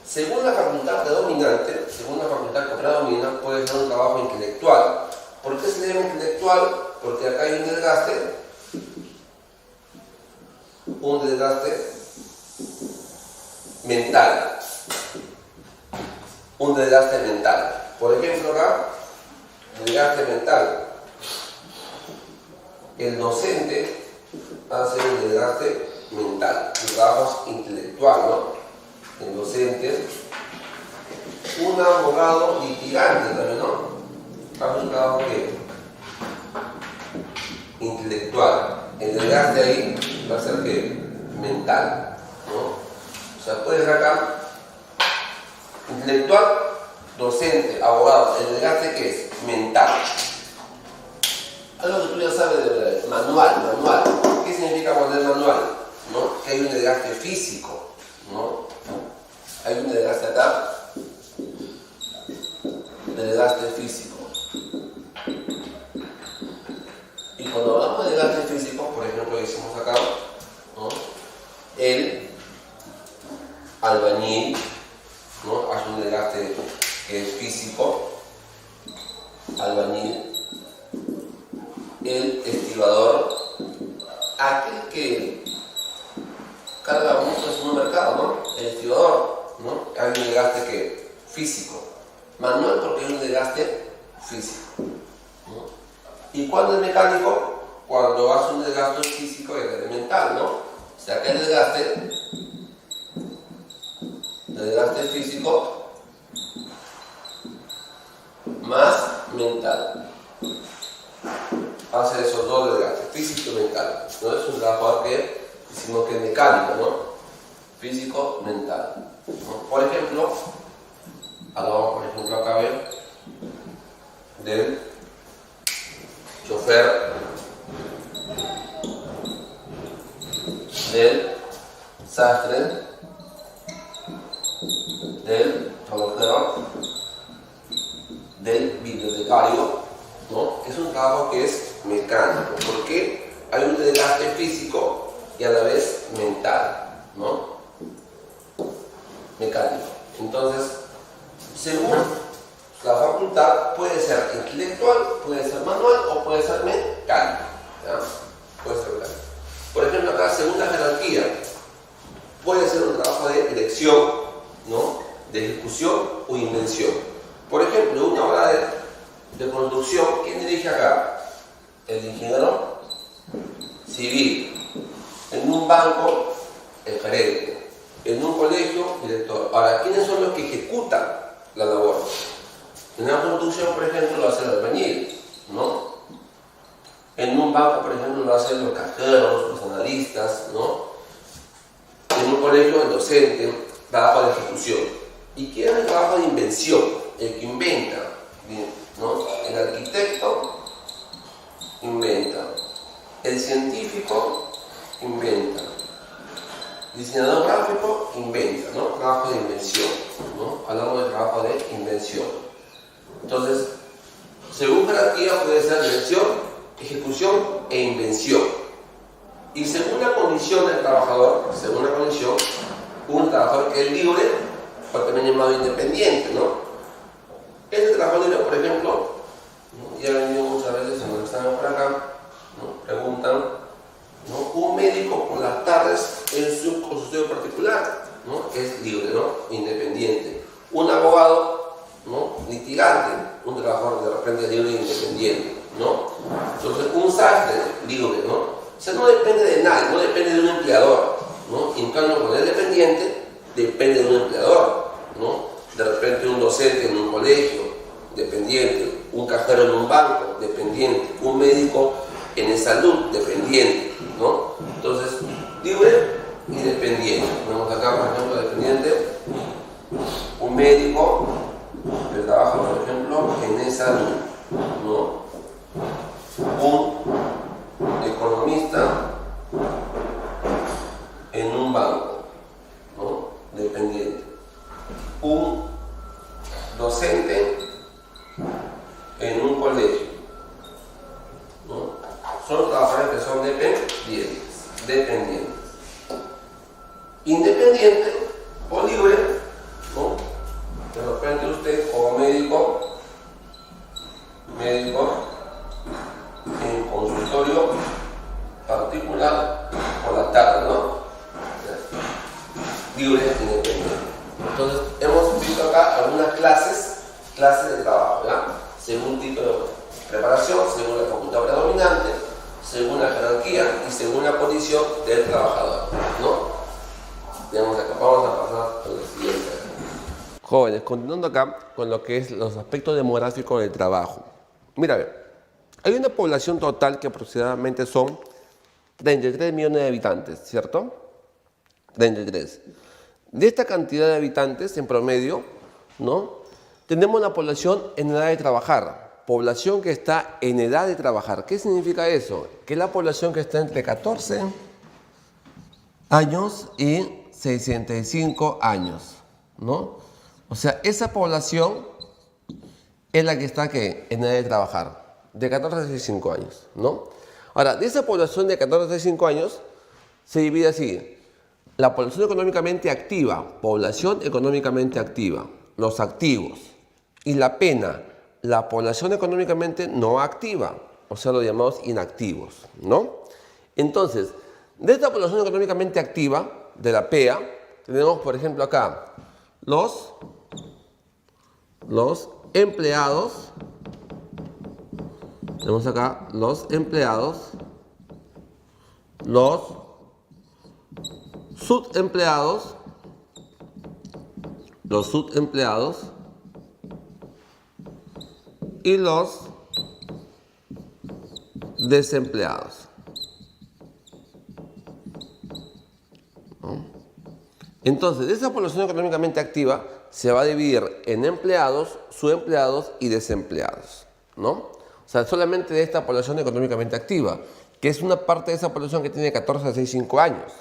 Según la facultad predominante, según la facultad que predomina, puede ser un trabajo intelectual. ¿Por qué se llama intelectual? Porque acá hay un desgaste mental. Un desgaste mental. Por ejemplo, acá, desgaste mental. El docente hace un desgaste mental. El trabajo es intelectual, ¿no? El docente. Un abogado litigante también, ¿no? Hace un trabajo que intelectual. El desgaste ahí va a ser que mental, ¿no? O sea, puedes ver acá intelectual, docente, abogado. El desgaste que es mental. Algo que tú ya sabes de manual. ¿Qué significa cuando es manual? ¿No? Que hay un desgaste físico, ¿no? Hay un desgaste acá, de desgaste físico. Y cuando hablamos de desgaste físico, por ejemplo, decimos acá, ¿no? El albañil, ¿no? Hace un desgaste que es físico, albañil. El estibador, aquel que carga mucho en un mercado, ¿no? El estibador, ¿no? Hay un desgaste que físico. Manual porque hay un desgaste físico, ¿no? ¿Y cuándo es mecánico? Cuando hace un desgaste físico y mental, ¿no? O sea que el desgaste físico más mental. Hace esos dos desgastes, físico y mental. No es un trabajador que decimos que es mecánico, ¿no? Físico, mental, ¿no? Por ejemplo, hablamos por ejemplo acá del chofer, del sastre, del relojero, del bibliotecario, ¿no? Es un trabajo que es mecánico, porque hay un desgaste físico y a la vez mental, ¿no? Mecánico. Entonces, según la facultad, puede ser intelectual, puede ser manual o puede ser mecánico, ¿ya? Puede ser mecánico. Por ejemplo, acá, segunda jerarquía, puede ser un trabajo de dirección, ¿no? De ejecución o invención. Por ejemplo, una obra de construcción, ¿quién dirige acá? El ingeniero civil. En un banco, el gerente. En un colegio, director. Ahora, ¿quiénes son los que ejecutan la labor? En una construcción, por ejemplo, lo hace el albañil, ¿no? En un banco, por ejemplo, lo hacen los cajeros, los analistas, ¿no? En un colegio, el docente, trabajo de ejecución. ¿Y quién es el trabajo de invención? El que inventa, ¿no? El arquitecto inventa. El científico inventa. El diseñador gráfico inventa, ¿no? Trabajo de invención, ¿no? Hablamos de trabajo de invención. Entonces, según jerarquía puede ser dirección, ejecución e invención. Y según la condición del trabajador, según la condición, un trabajador que es libre, o también llamado independiente, ¿no? Este trabajador libre, por ejemplo, ¿no? Ya he venido muchas veces en los exámenes por acá, ¿no? Preguntan, ¿no? Un médico por las tardes en su consultorio particular, ¿no? Es libre, ¿no? Independiente. Un abogado, ¿no? Litigante, un trabajador de repente libre e independiente, ¿no? Entonces, un sastre libre, ¿no? O sea, no depende de nadie, no depende de un empleador, ¿no? En cambio, cuando es dependiente, depende de un empleador, ¿no? De repente un docente en un colegio, dependiente, un cajero en un banco, dependiente, un médico en salud, dependiente, ¿no? Entonces, libre y dependiente. Tenemos acá, por ejemplo, dependiente, un médico que trabaja, por ejemplo, en salud, ¿no? Un economista en un banco, ¿no? Dependiente. Un docente en un colegio, ¿no? Son trabajadores que son dependientes. Independiente o libre, ¿no? De repente usted como médico en consultorio particular por la tarde, ¿no? Libre e independiente. Entonces, hemos visto acá algunas clases de trabajo, ¿ya? Según tipo de preparación, según la facultad predominante, según la jerarquía y según la condición del trabajador, ¿no? Vamos a pasar a la siguiente. Jóvenes, continuando acá con lo que es los aspectos demográficos del trabajo. Mira, a ver, hay una población total que aproximadamente son 33 millones de habitantes, ¿cierto? 33. De esta cantidad de habitantes, en promedio, ¿no? Tenemos la población en edad de trabajar. Población que está en edad de trabajar. ¿Qué significa eso? Que es la población que está entre 14 años y 65 años, ¿no? O sea, esa población es la que está ¿qué? En edad de trabajar, de 14 a 65 años, ¿no? Ahora, de esa población de 14 a 65 años se divide así: la población económicamente activa, población económicamente activa, los activos, y la pena, la población económicamente no activa, o sea, los llamados inactivos, ¿no? Entonces, de esta población económicamente activa, de la PEA, tenemos, por ejemplo, acá los empleados, tenemos acá los empleados, los subempleados, y los desempleados. Entonces, de esa población económicamente activa se va a dividir en empleados, subempleados y desempleados, ¿no? O sea, solamente de esta población económicamente activa, que es una parte de esa población que tiene 14 a 65 años.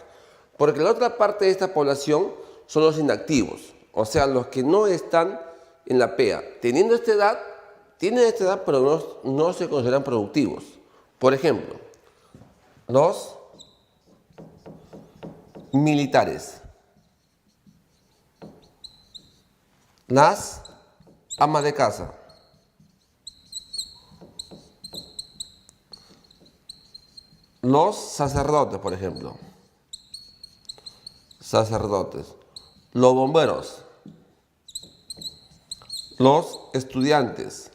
Porque la otra parte de esta población son los inactivos, o sea, los que no están en la PEA, teniendo esta edad, tienen esta edad pero no se consideran productivos. Por ejemplo, los militares, las amas de casa, los sacerdotes, por ejemplo, sacerdotes, los bomberos, los estudiantes.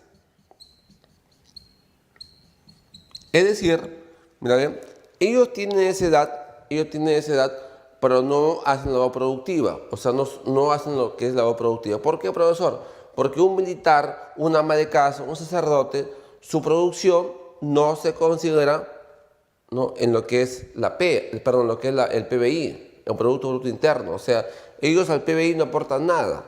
Es decir, mira bien, ellos tienen esa edad, pero no hacen labor productiva, o sea, no hacen lo que es labor productiva. ¿Por qué, profesor? Porque un militar, una ama de casa, un sacerdote, su producción no se considera, ¿no?, en lo que es el PBI, el Producto Bruto Interno. O sea, ellos al PBI no aportan nada.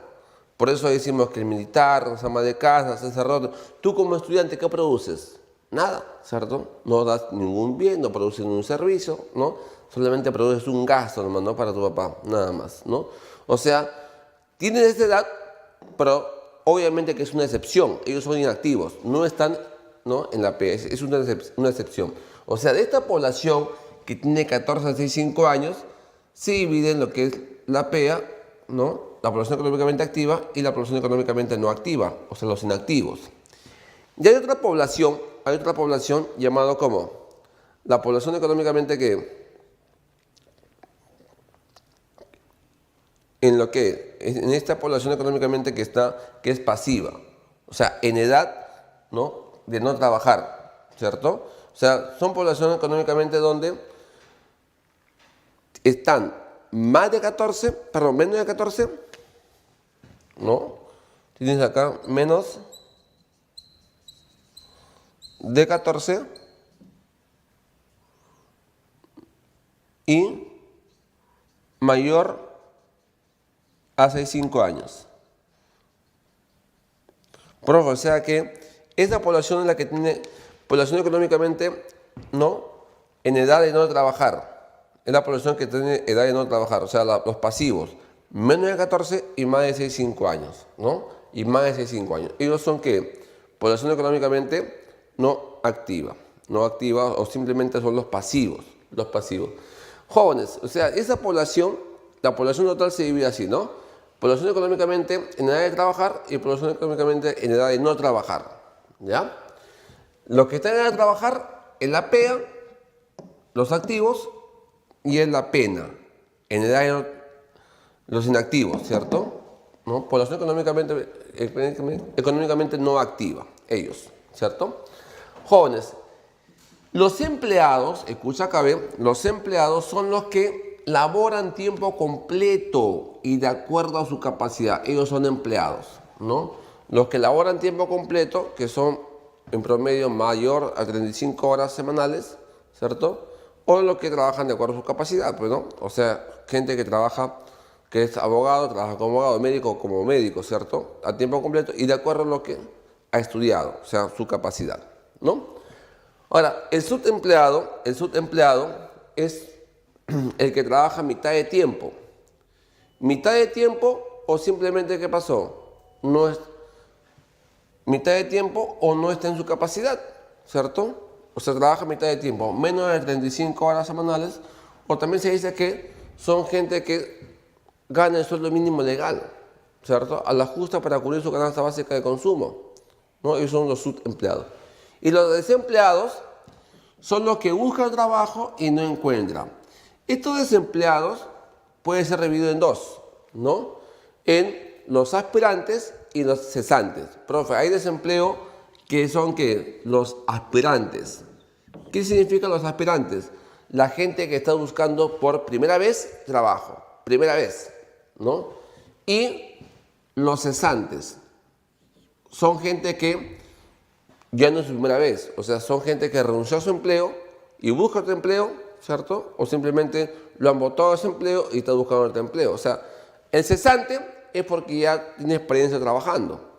Por eso decimos que el militar, la ama de casa, el sacerdote, tú como estudiante, ¿qué produces? Nada, ¿cierto? No das ningún bien, no produces ningún servicio, ¿no? Solamente produces un gasto, nomás, ¿no?, para tu papá, nada más, ¿no? O sea, tienen esa edad, pero obviamente que es una excepción. Ellos son inactivos, no están, ¿no?, en la PS, es una excepción. O sea, de esta población que tiene 14 a 65 años, se divide en lo que es la PEA, ¿no?, la población económicamente activa y la población económicamente no activa, o sea, los inactivos. Y hay otra población llamada como la población económicamente en esta población económicamente que es pasiva, o sea, en edad, ¿no?, de no trabajar, ¿cierto? O sea, son poblaciones económicamente donde están menos de 14, ¿no? Tienes acá menos de 14 y mayor a 65 años. Profe, o sea que esa población es la que tiene población económicamente, ¿no?, en edad de no trabajar. Es la población que tiene edad de no trabajar, o sea, los pasivos, menos de 14 y más de 65 años, ¿no? Y más de 65 años. Ellos son, ¿qué? Población económicamente no activa o simplemente son los pasivos. Jóvenes, o sea, esa población, la población total se divide así, ¿no? Población económicamente en edad de trabajar y población económicamente en edad de no trabajar, ¿ya? Los que están en edad de trabajar es la PEA, los activos, y es la pena, en edad de los inactivos, ¿cierto? ¿No? Población económicamente no activa, ellos, ¿cierto? Jóvenes, los empleados, escucha acá, los empleados son los que laboran tiempo completo y de acuerdo a su capacidad. Ellos son empleados, ¿no? Los que laboran tiempo completo, que son en promedio mayor a 35 horas semanales, ¿cierto? O los que trabajan de acuerdo a su capacidad, pues, ¿no? O sea, gente que trabaja, que es abogado, trabaja como abogado, médico como médico, ¿cierto? A tiempo completo y de acuerdo a lo que ha estudiado, o sea, su capacidad, ¿no? Ahora, el subempleado es el que trabaja mitad de tiempo. Mitad de tiempo o simplemente, ¿qué pasó? No es mitad de tiempo o no está en su capacidad, ¿cierto? O sea, trabaja mitad de tiempo, menos de 35 horas semanales, o también se dice que son gente que gana el sueldo mínimo legal, ¿cierto?, a la justa para cubrir su canasta básica de consumo, ¿no? Ellos son los subempleados. Y los desempleados son los que buscan trabajo y no encuentran. Estos desempleados pueden ser divididos en dos, ¿no? En los aspirantes y los cesantes. Profe, hay desempleo que son, ¿qué? Los aspirantes. ¿Qué significan los aspirantes? La gente que está buscando por primera vez trabajo, primera vez, ¿no? Y los cesantes son gente que ya no es su primera vez, o sea, son gente que renunció a su empleo y busca otro empleo, ¿cierto? O simplemente lo han botado de ese empleo y está buscando otro empleo. O sea, el cesante es porque ya tiene experiencia trabajando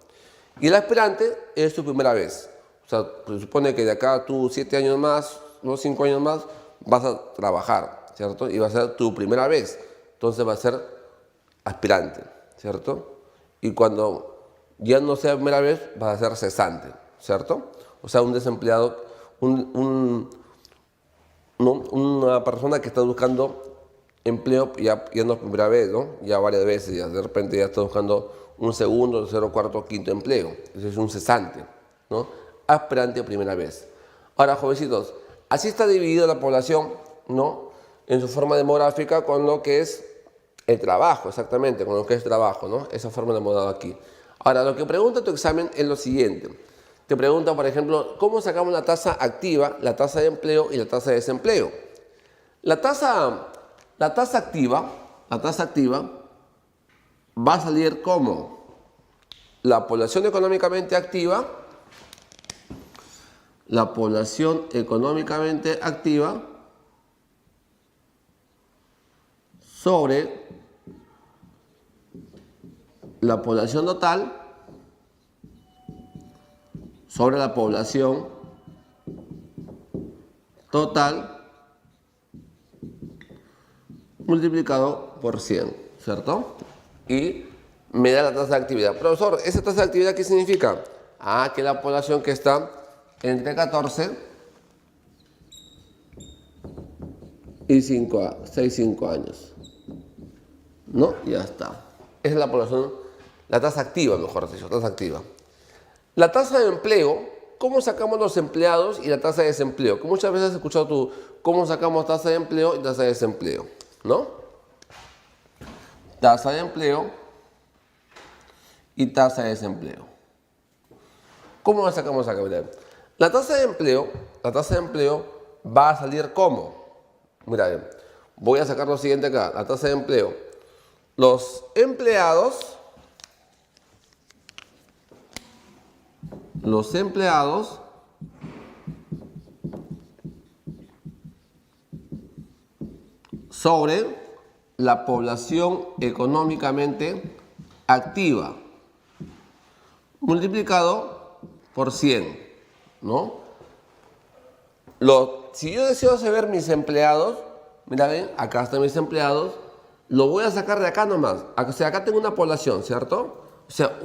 y el aspirante es su primera vez. O sea, se supone que de acá tú 7 años más, no 5 años más, vas a trabajar, ¿cierto? Y va a ser tu primera vez, entonces va a ser aspirante, ¿cierto? Y cuando ya no sea primera vez, vas a ser cesante, ¿cierto? O sea, un desempleado, ¿no? Una persona que está buscando empleo ya no es primera vez, ¿no? Ya varias veces, ya de repente ya está buscando un segundo, tercero, cuarto, quinto empleo. Eso es un cesante, ¿no? Aspirante primera vez. Ahora, jovencitos, así está dividida la población, ¿no? En su forma demográfica con lo que es el trabajo, exactamente, con lo que es trabajo, ¿no? Esa forma la hemos dado aquí. Ahora, lo que pregunta tu examen es lo siguiente. Te pregunta, por ejemplo, ¿cómo sacamos la tasa activa, la tasa de empleo y la tasa de desempleo? La tasa activa va a salir como la población económicamente activa, sobre la población total, sobre la población total multiplicado por 100, ¿cierto? Y me da la tasa de actividad. Profesor, ¿esa tasa de actividad qué significa? Ah, que la población que está entre 14 y 5 años. ¿No? Ya está. Esa es la población, la tasa activa, mejor dicho, tasa activa. La tasa de empleo, ¿cómo sacamos los empleados y la tasa de desempleo? Que muchas veces has escuchado tú, ¿cómo sacamos tasa de empleo y tasa de desempleo? ¿No? Tasa de empleo y tasa de desempleo. ¿Cómo la sacamos acá? La tasa de empleo va a salir ¿cómo? Mira, voy a sacar lo siguiente acá, la tasa de empleo. Los empleados sobre la población económicamente activa multiplicado por 100, ¿no? Si yo deseo saber mis empleados, mira, ven, acá están mis empleados, lo voy a sacar de acá nomás. O sea, acá tengo una población, ¿cierto? O sea,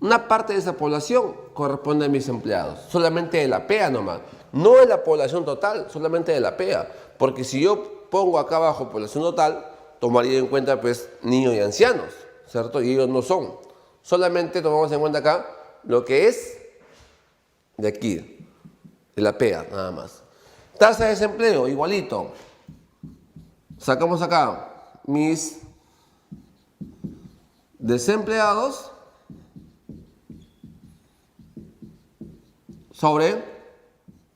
una parte de esa población corresponde a mis empleados, solamente de la PEA nomás, no de la población total, solamente de la PEA, porque si yo pongo acá abajo población total, tomaría en cuenta pues niños y ancianos, ¿cierto? Y ellos no son, solamente tomamos en cuenta acá lo que es de aquí, de la PEA nada más. Tasa de desempleo, igualito, sacamos acá mis desempleados sobre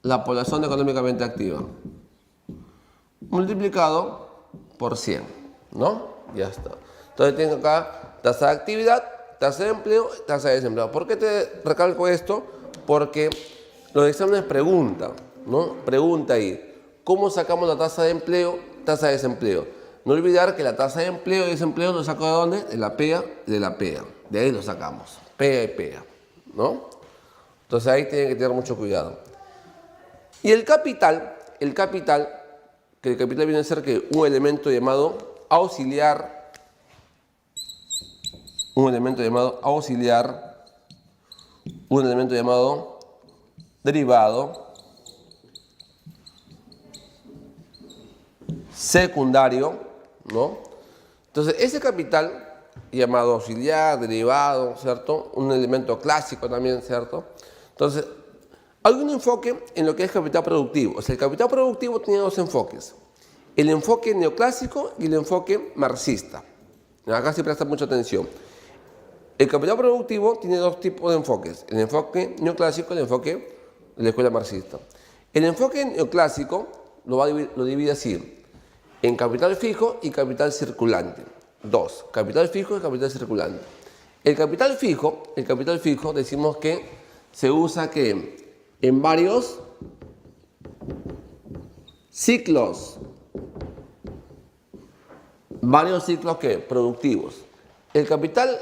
la población económicamente activa multiplicado por 100, ¿no? Ya está. Entonces tengo acá tasa de actividad, tasa de empleo, tasa de desempleo. ¿Por qué te recalco esto? Porque los exámenes preguntan, ¿no? Pregunta ahí, ¿cómo sacamos la tasa de empleo, tasa de desempleo? No olvidar que la tasa de empleo y desempleo lo saco de ¿dónde? De la PEA, de la PEA. De ahí lo sacamos, PEA y PEA, ¿no? Entonces ahí tienen que tener mucho cuidado. Y el capital, que el capital viene a ser que un elemento llamado auxiliar, un elemento llamado derivado secundario, ¿no? Entonces ese capital llamado auxiliar, derivado, ¿cierto? Un elemento clásico también, ¿cierto? Entonces, hay un enfoque en lo que es capital productivo. O sea, el capital productivo tiene dos enfoques. El enfoque neoclásico y el enfoque marxista. Acá sí presta mucha atención. El capital productivo tiene dos tipos de enfoques. El enfoque neoclásico y el enfoque de la escuela marxista. El enfoque neoclásico lo divide así. En capital fijo y capital circulante. Dos, capital fijo y capital circulante. El capital fijo decimos que se usa que en varios ciclos que productivos. El capital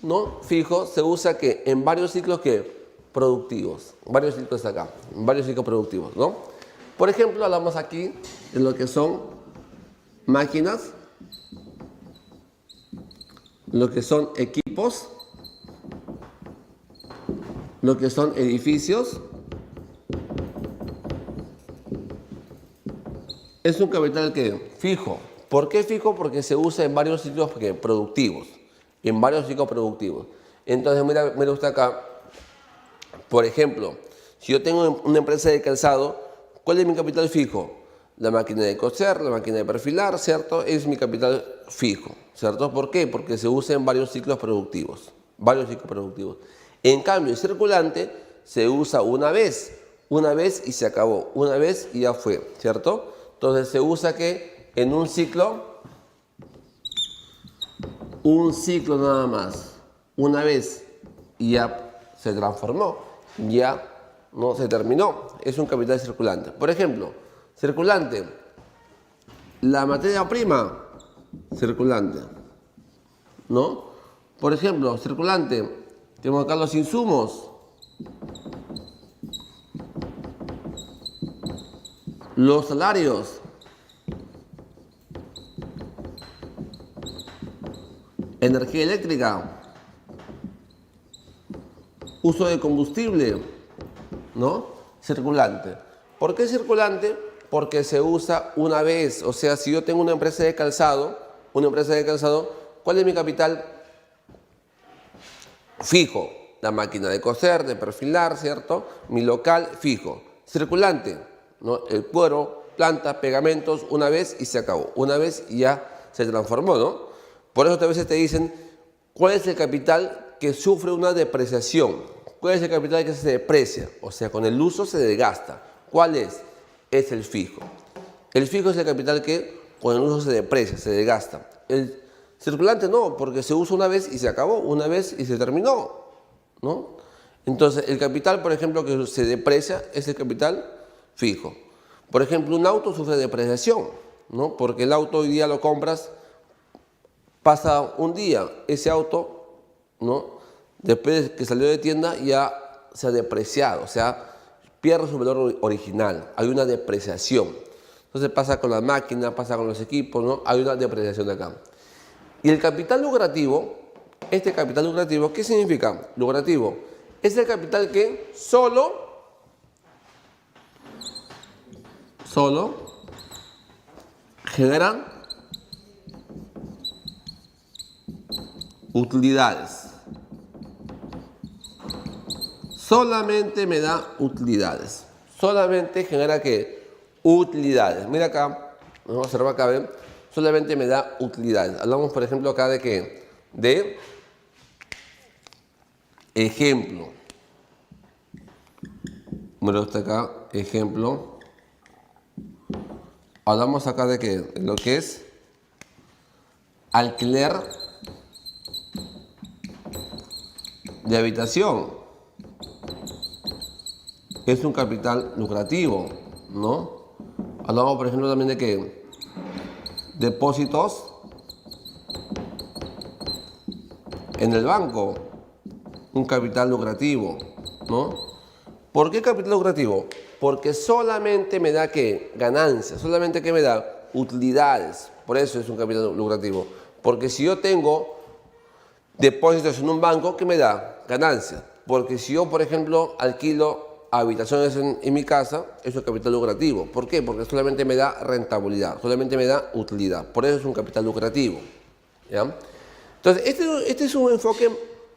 no fijo se usa que en varios ciclos que productivos, varios ciclos acá, varios ciclos productivos, ¿no? Por ejemplo, hablamos aquí de lo que son máquinas, lo que son equipos lo que son edificios, es un capital que fijo. ¿Por qué fijo? Porque se usa en varios ciclos productivos. En varios ciclos productivos. Entonces, mira usted acá. Por ejemplo, si yo tengo una empresa de calzado, ¿cuál es mi capital fijo? La máquina de coser, la máquina de perfilar, ¿cierto? Es mi capital fijo, ¿cierto? ¿Por qué? Porque se usa en varios ciclos productivos. Varios ciclos productivos. En cambio, el circulante se usa una vez y se acabó. Una vez y ya fue, ¿cierto? Entonces se usa que en un ciclo nada más, una vez y ya se transformó, ya no se terminó, es un capital circulante. Por ejemplo, circulante, la materia prima, circulante, ¿no? Por ejemplo, circulante, tenemos acá los insumos, los salarios, energía eléctrica, uso de combustible, ¿no? Circulante. ¿Por qué circulante? Porque se usa una vez. O sea, si yo tengo una empresa de calzado, ¿cuál es mi capital? Fijo. La máquina de coser, de perfilar, ¿cierto? Mi local fijo. Circulante, ¿no? El cuero, planta, pegamentos, una vez y se acabó. Una vez y ya se transformó, ¿no? Por eso a veces te dicen, ¿cuál es el capital que sufre una depreciación? ¿Cuál es el capital que se deprecia? O sea, con el uso se desgasta. ¿Cuál es? Es el fijo. El fijo es el capital que con el uso se deprecia, se desgasta. El circulante no, porque se usa una vez y se acabó, una vez y se terminó, ¿no? Entonces, el capital, por ejemplo, que se deprecia es el capital fijo. Por ejemplo, un auto sufre depreciación, ¿no? Porque el auto hoy día lo compras, pasa un día, ese auto, ¿no? Después de que salió de tienda ya se ha depreciado, o sea, pierde su valor original, hay una depreciación. Entonces pasa con la máquina, pasa con los equipos, ¿no? Hay una depreciación acá. Y el capital lucrativo, este capital lucrativo, ¿qué significa? Lucrativo es el capital que solo genera utilidades. Solamente me da utilidades. Solamente genera ¿qué? Utilidades. Mira acá, vamos a observar acá, ¿ven? Solamente me da utilidades. Hablamos, por ejemplo, acá de ¿qué? De ejemplo. Mira usted acá, ejemplo. Hablamos acá de ¿qué? De lo que es alquiler de habitación. Es un capital lucrativo, ¿no? Hablamos, por ejemplo, también de que depósitos en el banco, un capital lucrativo, ¿no? ¿Por qué capital lucrativo? Porque solamente me da ¿qué? Ganancias, solamente ¿qué me da? Utilidades. Por eso es un capital lucrativo. Porque si yo tengo depósitos en un banco, ¿qué me da? Ganancias. Porque si yo, por ejemplo, alquilo habitaciones en mi casa, eso es capital lucrativo. ¿Por qué? Porque solamente me da rentabilidad, solamente me da utilidad. Por eso es un capital lucrativo, ¿ya? Entonces, este es un enfoque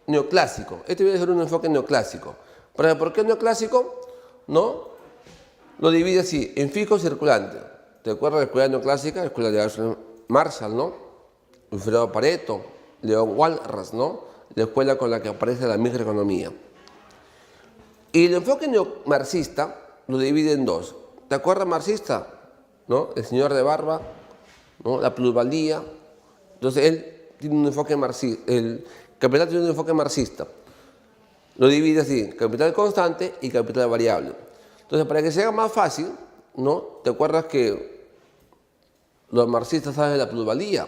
neoclásico. Este debe ser un enfoque neoclásico. ¿Por qué neoclásico? ¿No? Lo divide así, en fijo circulante. ¿Te acuerdas de la escuela neoclásica? La escuela de Marshall, ¿no? Wilfredo Pareto, León Walras, ¿no? La escuela con la que aparece la microeconomía. Y el enfoque neomarxista lo divide en dos. ¿Te acuerdas marxista? ¿No? El señor de barba, ¿no? La plusvalía. Entonces él tiene un enfoque marxista. El capital tiene un enfoque marxista. Lo divide así, capital constante y capital variable. Entonces, para que sea más fácil, ¿no? ¿Te acuerdas que los marxistas saben de la plusvalía,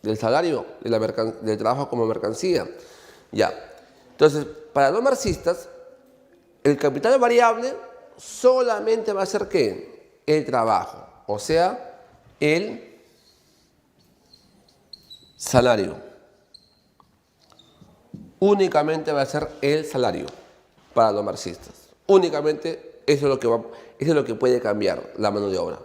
del salario, del trabajo como mercancía? Ya. Entonces, para los marxistas, el capital variable solamente va a ser ¿qué? El trabajo, o sea, el salario. Únicamente va a ser el salario. para los marxistas. Únicamente eso es lo que puede cambiar la mano de obra.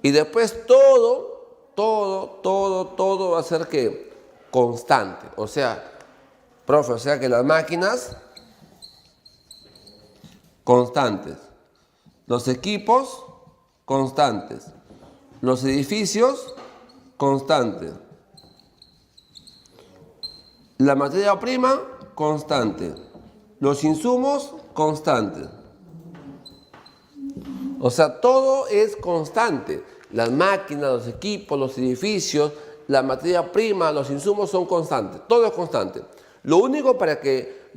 Y después todo va a ser que constante. O sea, profe, o sea que las máquinas constantes, los equipos constantes, los edificios constantes, la materia prima constante, los insumos constantes. O sea, todo es constante. Las máquinas, los equipos, los edificios, la materia prima, los insumos son constantes. Todo es constante. Lo único que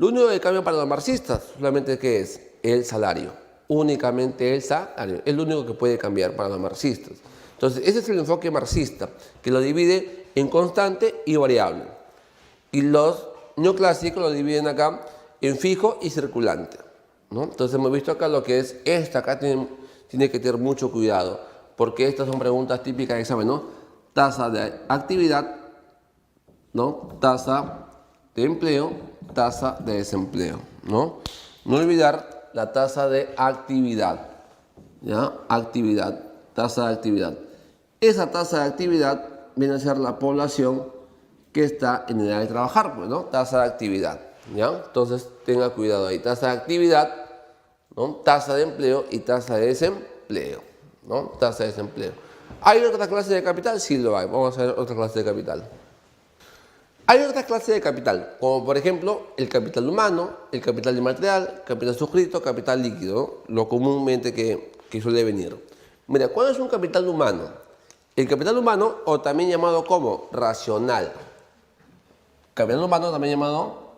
cambia para los marxistas solamente ¿qué es? El salario. Únicamente el salario. Es lo único que puede cambiar para los marxistas. Entonces, ese es el enfoque marxista, que lo divide en constante y variable. Y los neoclásicos lo dividen acá en fijo y circulante, ¿no? Entonces, hemos visto acá lo que es esta. Acá tiene que tener mucho cuidado, porque estas son preguntas típicas de examen, ¿no? Tasa de actividad, ¿no? Tasa de empleo, tasa de desempleo, ¿no? No olvidar la tasa de actividad, ¿ya? Actividad, tasa de actividad. Esa tasa de actividad viene a ser la población que está en edad de trabajar, pues, ¿no? Tasa de actividad, ¿ya? Entonces, tenga cuidado ahí. Tasa de actividad, ¿no? Tasa de empleo y tasa de desempleo, ¿no? Tasa de desempleo. ¿Hay otra clase de capital? Sí lo hay. Vamos a ver otra clase de capital. Hay otras clases de capital, como por ejemplo el capital humano, el capital inmaterial, capital suscrito, capital líquido, ¿no? Lo comúnmente que suele venir. Mira, ¿cuál es un capital humano? El capital humano, o también llamado como racional. Capital humano también llamado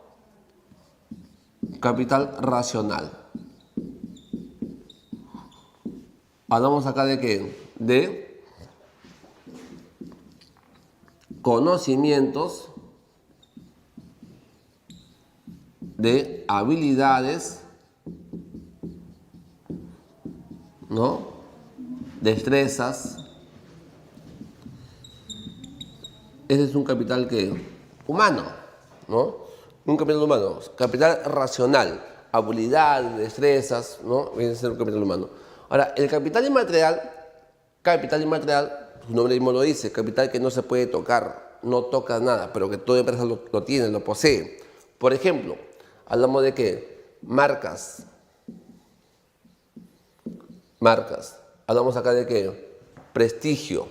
capital racional. Hablamos acá de ¿qué? De conocimientos, de habilidades, ¿no? Destrezas. Ese es un capital humano, ¿no? Un capital humano, capital racional, habilidades, destrezas, ¿no? Viene a ser un capital humano. Ahora, el capital inmaterial, su nombre mismo lo dice, capital que no se puede tocar, no toca nada, pero que toda empresa lo tiene, lo posee. Por ejemplo, hablamos de ¿qué? Marcas. Hablamos acá de ¿qué? Prestigio.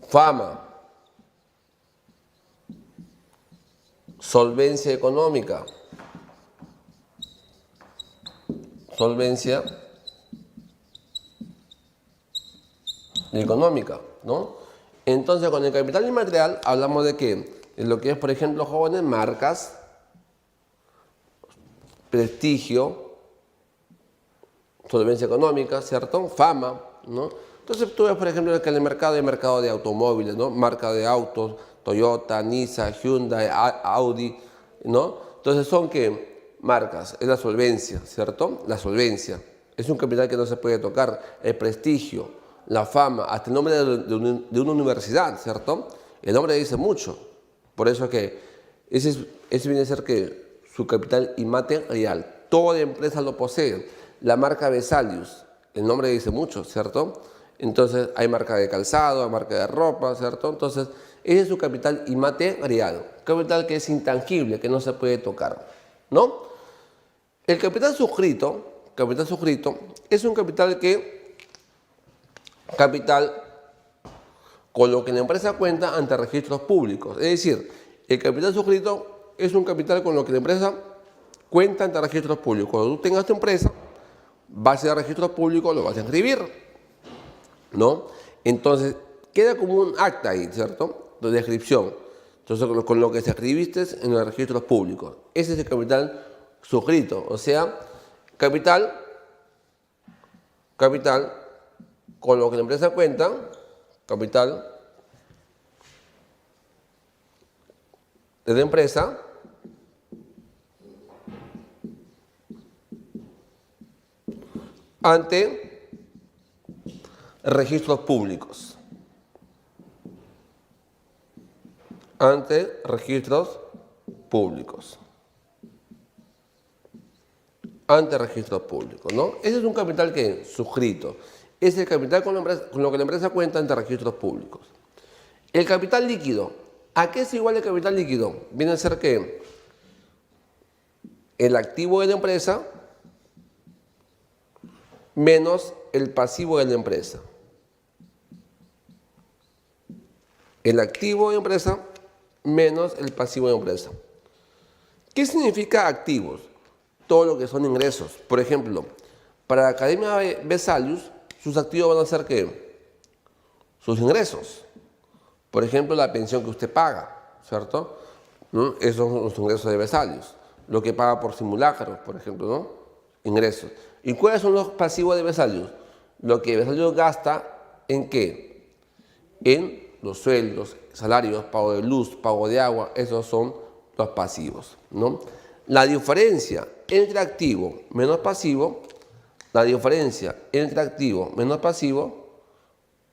Fama. Solvencia económica. ¿No? Entonces, con el capital inmaterial hablamos de ¿qué? En lo que es, por ejemplo, jóvenes, marcas, prestigio, solvencia económica, ¿cierto? Fama, ¿no? Entonces, tú ves, por ejemplo, que en el mercado hay mercado de automóviles, ¿no? Marca de autos, Toyota, Nissan, Hyundai, Audi, ¿no? Entonces, son ¿qué? Marcas, es la solvencia, ¿cierto? La solvencia. Es un capital que no se puede tocar. El prestigio, la fama, hasta el nombre de una universidad, ¿cierto? El nombre dice mucho. Por eso que ese viene a ser que su capital inmaterial. Toda empresa lo posee. La marca Vesalius, el nombre dice mucho, ¿cierto? Entonces hay marca de calzado, hay marca de ropa, ¿cierto? Entonces ese es su capital inmaterial. Capital que es intangible, que no se puede tocar, ¿no? El capital suscrito es un capital con lo que la empresa cuenta ante registros públicos. Es decir, el capital suscrito es un capital con lo que la empresa cuenta ante registros públicos. Cuando tú tengas tu empresa, vas a ir a registros públicos, lo vas a inscribir, ¿no? Entonces, queda como un acta ahí, ¿cierto? De descripción. Entonces, con lo que se escribiste en los registros públicos. Ese es el capital suscrito. O sea, capital con lo que la empresa cuenta, capital de la empresa, ante registros públicos. ante registros públicos. Ante registros públicos, ¿no? Ese es un capital que suscrito. Es el capital con lo que la empresa cuenta ante registros públicos. El capital líquido. ¿A qué es igual el capital líquido? Viene a ser que el activo de la empresa menos el pasivo de la empresa. El activo de la empresa menos el pasivo de la empresa. ¿Qué significa activos? Todo lo que son ingresos. Por ejemplo, para la Academia Vesalius, sus activos van a ser ¿qué? Sus ingresos. Por ejemplo, la pensión que usted paga, ¿cierto? ¿No? Esos son los ingresos de Vesalius. Lo que paga por simulacros, por ejemplo, ¿no? Ingresos. ¿Y cuáles son los pasivos de Vesalius? Lo que Vesalius gasta ¿en qué? En los sueldos, salarios, pago de luz, pago de agua, esos son los pasivos, ¿no? La diferencia entre activo menos pasivo,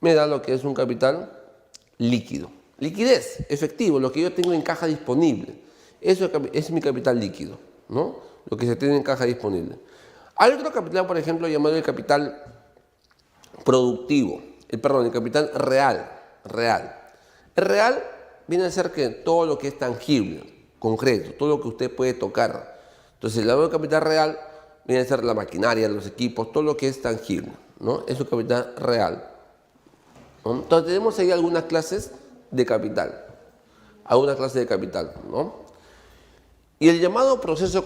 me da lo que es un capital líquido. Liquidez, efectivo, lo que yo tengo en caja disponible. Eso es mi capital líquido, ¿no? Lo que se tiene en caja disponible. Hay otro capital, por ejemplo, llamado el capital productivo, el capital real. El real viene a ser que todo lo que es tangible, concreto, todo lo que usted puede tocar. Entonces, el lado de capital real viene a ser la maquinaria, los equipos, todo lo que es tangible, ¿no? Es un capital real, ¿no? Entonces, tenemos ahí algunas clases de capital, ¿no? Y el llamado proceso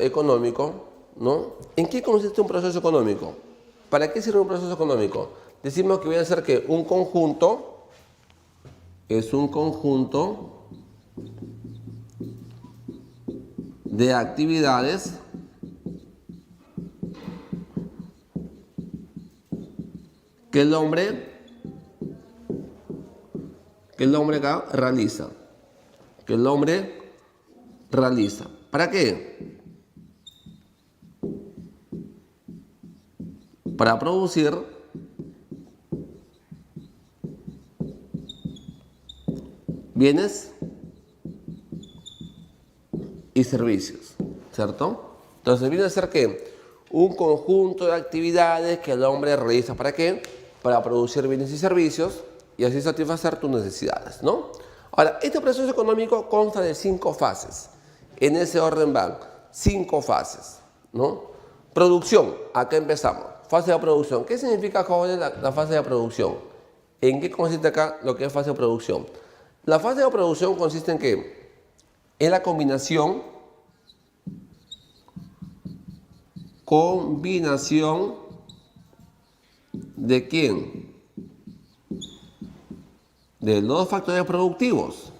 económico, ¿no? ¿En qué consiste un proceso económico? ¿Para qué sirve un proceso económico? Decimos que viene a ser que un conjunto es un conjunto de actividades que el hombre acá realiza. ¿Para qué? Para producir bienes y servicios, ¿cierto? Entonces viene a ser que un conjunto de actividades que el hombre realiza. ¿Para qué? Para producir bienes y servicios y así satisfacer tus necesidades, ¿no? Ahora, este proceso económico consta de 5 fases. En ese orden van 5 fases, ¿no? Producción, acá empezamos. Fase de producción. ¿Qué significa, jóvenes, la fase de producción? ¿En qué consiste acá lo que es fase de producción? La fase de producción consiste en ¿qué? En la combinación ¿de quién? De los factores productivos.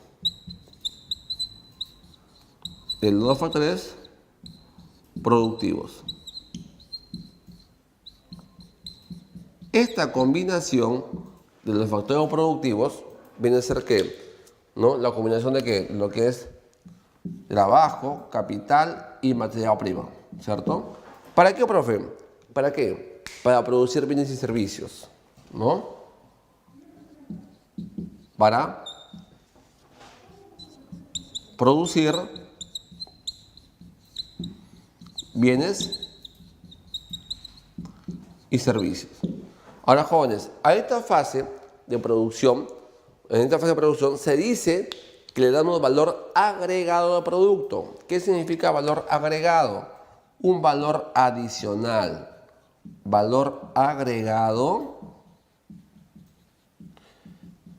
Esta combinación de los factores productivos viene a ser ¿qué? ¿No? La combinación de ¿qué? Lo que es trabajo, capital y materia prima, ¿cierto? ¿Para qué, profe? ¿Para qué? Para producir bienes y servicios, ¿no? Para producir bienes y servicios. Ahora, jóvenes, a esta fase de producción, en esta fase de producción se dice que le damos valor agregado al producto. ¿Qué significa valor agregado? Un valor adicional. Valor agregado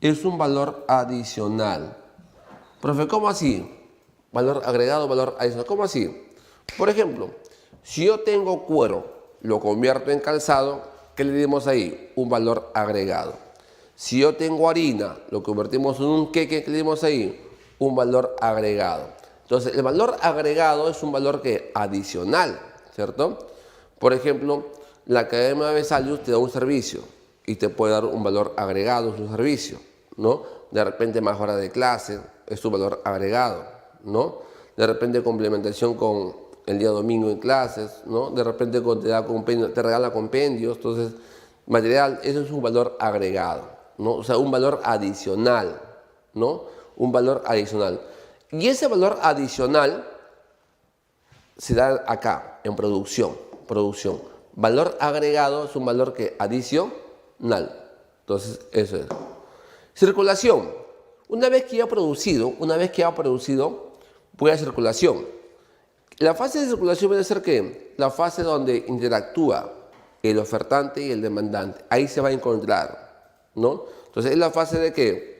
es un valor adicional. Profe, ¿cómo así? Valor agregado, valor adicional. ¿Cómo así? Por ejemplo, si yo tengo cuero, lo convierto en calzado, ¿qué le dimos ahí? Un valor agregado. Si yo tengo harina, lo convertimos en un queque, ¿qué le dimos ahí? Un valor agregado. Entonces, el valor agregado es un valor que adicional, ¿cierto? Por ejemplo, la Academia Vesalius te da un servicio y te puede dar un valor agregado en su servicio, ¿no? De repente más horas de clase, es su valor agregado, ¿no? De repente complementación con el día domingo en clases, ¿no? De repente te regala compendios, entonces material, eso es un valor agregado, ¿no? O sea, un valor adicional, ¿no? un valor adicional. Y ese valor adicional se da acá, en producción. Valor agregado es un valor que adicional. Entonces, eso es. Circulación. Una vez que ya ha producido, voy a circulación. La fase de circulación viene a ser ¿qué? La fase donde interactúa el ofertante y el demandante. Ahí se va a encontrar, ¿no? Entonces, es la fase de ¿qué?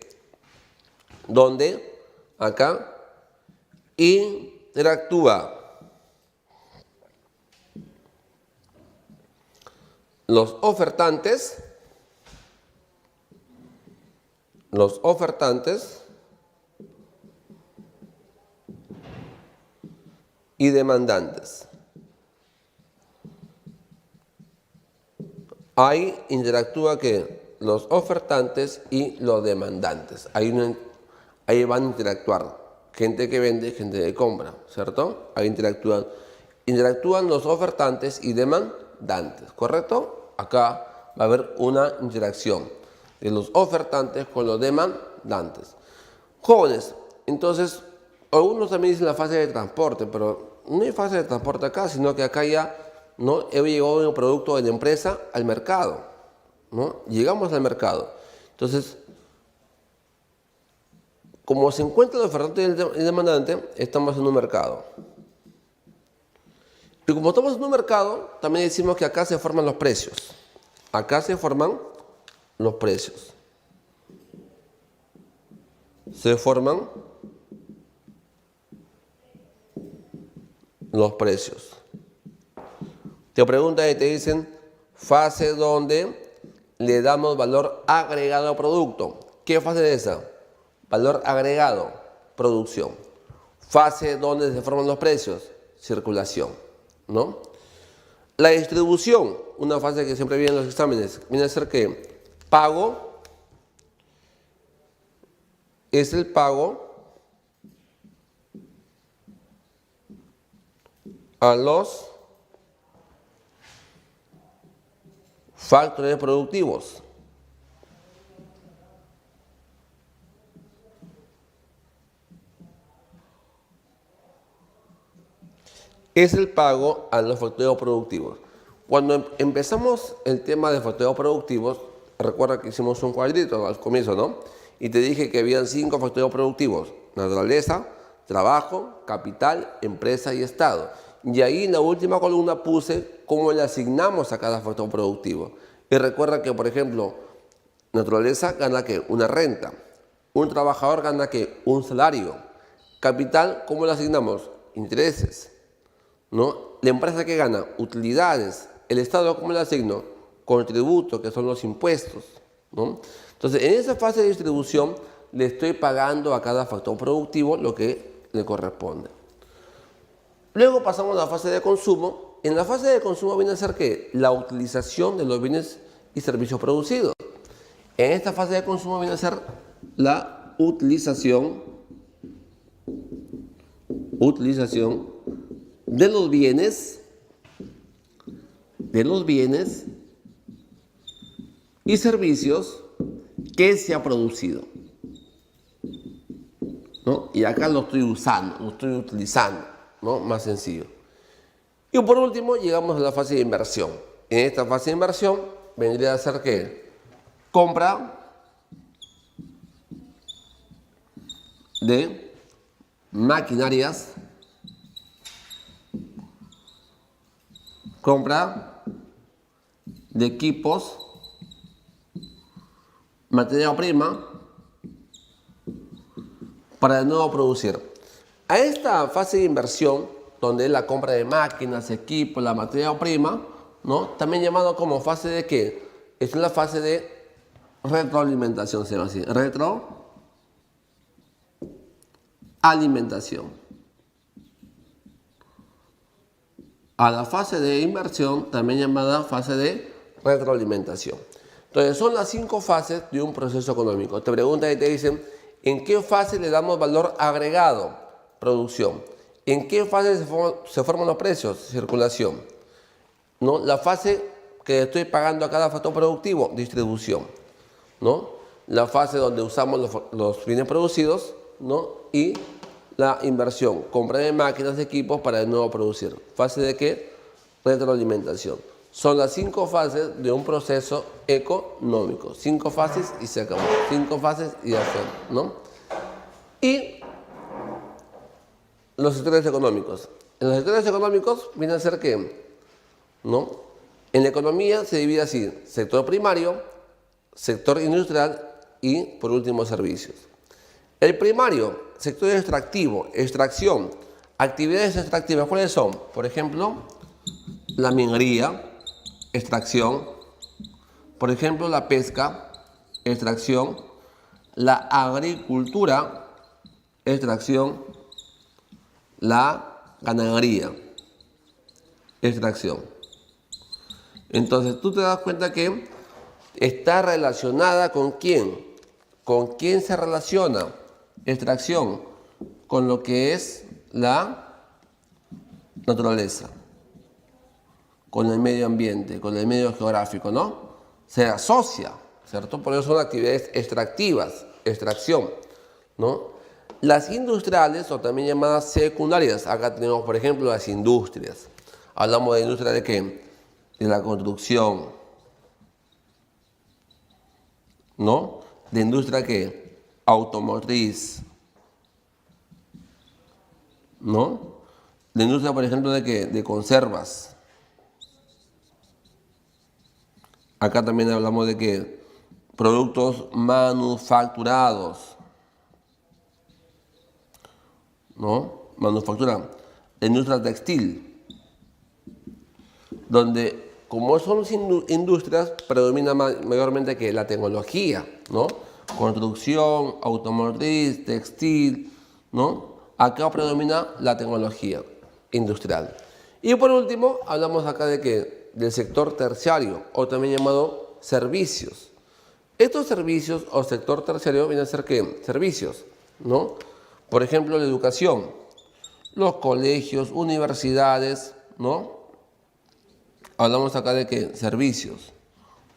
Donde, acá, interactúa los ofertantes y demandantes. Ahí interactúa que los ofertantes y los demandantes. Ahí van a interactuar gente que vende, gente que compra, ¿cierto? Ahí interactúan los ofertantes y demandantes, ¿correcto? Acá va a haber una interacción de los ofertantes con los demandantes. Jóvenes, entonces, algunos también dicen la fase de transporte, pero no hay fase de transporte acá, sino que acá ya no he llegado un producto de la empresa al mercado, ¿no? Llegamos al mercado. Entonces, como se encuentra el ofertante y el demandante, estamos en un mercado. Y como estamos en un mercado, también decimos que acá se forman los precios. Acá se forman los precios. Se forman los precios. Te preguntan y te dicen fase donde le damos valor agregado al producto. ¿Qué fase es esa? Valor agregado, producción. Fase donde se forman los precios, circulación, ¿no? La distribución, una fase que siempre viene en los exámenes, viene a ser que pago es el pago a los factores productivos. Es el pago a los factores productivos. Cuando empezamos el tema de factores productivos, recuerda que hicimos un cuadrito al comienzo, ¿no? Y te dije que habían 5 factores productivos: naturaleza, trabajo, capital, empresa y Estado. Y ahí en la última columna puse cómo le asignamos a cada factor productivo. Y recuerda que, por ejemplo, naturaleza gana ¿qué? Una renta. Un trabajador gana ¿qué? Un salario. Capital, ¿cómo le asignamos? Intereses, ¿no? La empresa que gana, utilidades. El Estado, ¿cómo le asigno? Contributos, que son los impuestos, ¿no? Entonces, en esa fase de distribución le estoy pagando a cada factor productivo lo que le corresponde. Luego pasamos a la fase de consumo. En la fase de consumo viene a ser ¿qué? La utilización de los bienes y servicios producidos. En esta fase de consumo viene a ser la utilización de los bienes y servicios que se ha producido, ¿no? Y acá lo estoy usando, lo estoy utilizando, ¿no? Más sencillo. Y por último llegamos a la fase de inversión. En esta fase de inversión vendría a ser ¿qué? Compra de maquinarias, compra de equipos, materia prima, para de nuevo producir. A esta fase de inversión, donde es la compra de máquinas, equipos, la materia prima, ¿no? También llamado como fase de ¿qué? Es la fase de retroalimentación, se llama así. Retroalimentación. A la fase de inversión, también llamada fase de retroalimentación. Entonces, son las 5 fases de un proceso económico. Te preguntan y te dicen, ¿en qué fase le damos valor agregado? Producción. ¿En qué fase se forman los precios? Circulación. ¿No? La fase que estoy pagando a cada factor productivo, distribución, ¿no? La fase donde usamos los bienes producidos, ¿no? Y la inversión, compra de máquinas, de equipos para de nuevo producir. ¿Fase de qué? Retroalimentación. Son las 5 fases de un proceso económico. 5 fases y se acabó. 5 fases y ya fue, ¿no? Y los sectores económicos. En los sectores económicos viene a ser que, ¿no? En la economía se divide así: sector primario, sector industrial y, por último, servicios. El primario, sector extractivo, extracción, actividades extractivas, ¿cuáles son? Por ejemplo, la minería, extracción. Por ejemplo, la pesca, extracción. La agricultura, extracción. La ganadería, extracción. Entonces, tú te das cuenta que está relacionada con quién. ¿Con quién se relaciona? Extracción, con lo que es la naturaleza, con el medio ambiente, con el medio geográfico, ¿no? Se asocia, ¿cierto? Por eso son actividades extractivas, extracción, ¿no? Las industriales, o también llamadas secundarias, acá tenemos, por ejemplo, las industrias. Hablamos de industria de qué? De la construcción, ¿no? De industria ¿qué? Automotriz, ¿no? De industria, por ejemplo, ¿de qué? De conservas. Acá también hablamos de qué? Productos manufacturados, ¿no? Manufactura. La industria textil, donde como son industrias, predomina mayormente que la tecnología, ¿no? Construcción, automotriz, textil, ¿no? Acá predomina la tecnología industrial. Y por último, hablamos acá de que del sector terciario, o también llamado servicios. Estos servicios o sector terciario vienen a ser ¿qué? Servicios, ¿no? Por ejemplo, la educación, los colegios, universidades, ¿no? Hablamos acá de ¿qué? Servicios.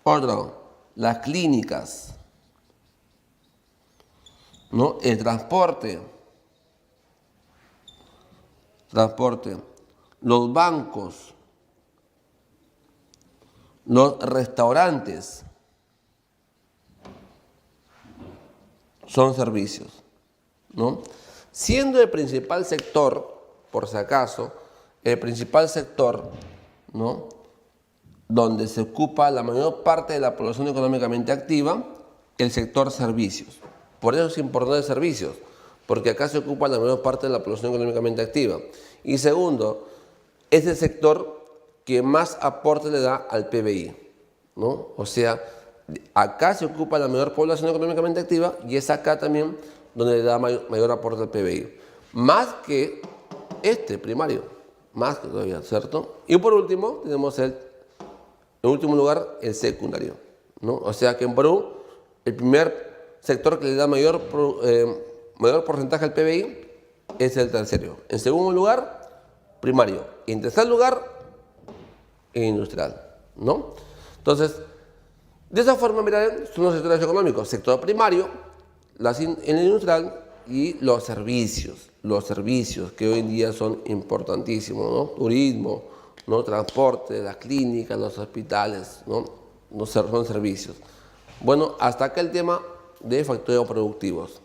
Otro, las clínicas, ¿no? El transporte, los bancos, los restaurantes, son servicios, ¿no? Siendo el principal sector, por si acaso, el principal sector, ¿no? Donde se ocupa la mayor parte de la población económicamente activa, el sector servicios. Por eso es importante servicios, porque acá se ocupa la mayor parte de la población económicamente activa. Y segundo, es el sector que más aporte le da al PBI, ¿no? O sea, acá se ocupa la mayor población económicamente activa y es acá también donde le da mayor aporte al PBI. Más que este primario, más que todavía, ¿cierto? Y por último, tenemos en último lugar, el secundario, ¿no? O sea que en Perú, el primer sector que le da mayor porcentaje al PBI es el terciario. En segundo lugar, primario. Y en tercer lugar, industrial, ¿no? Entonces, de esa forma, mirad, son los sectores económicos: sector primario, el industrial y los servicios que hoy en día son importantísimos, ¿no? Turismo, ¿no? Transporte, las clínicas, los hospitales, ¿no? Son servicios. Bueno, hasta acá el tema de factores productivos.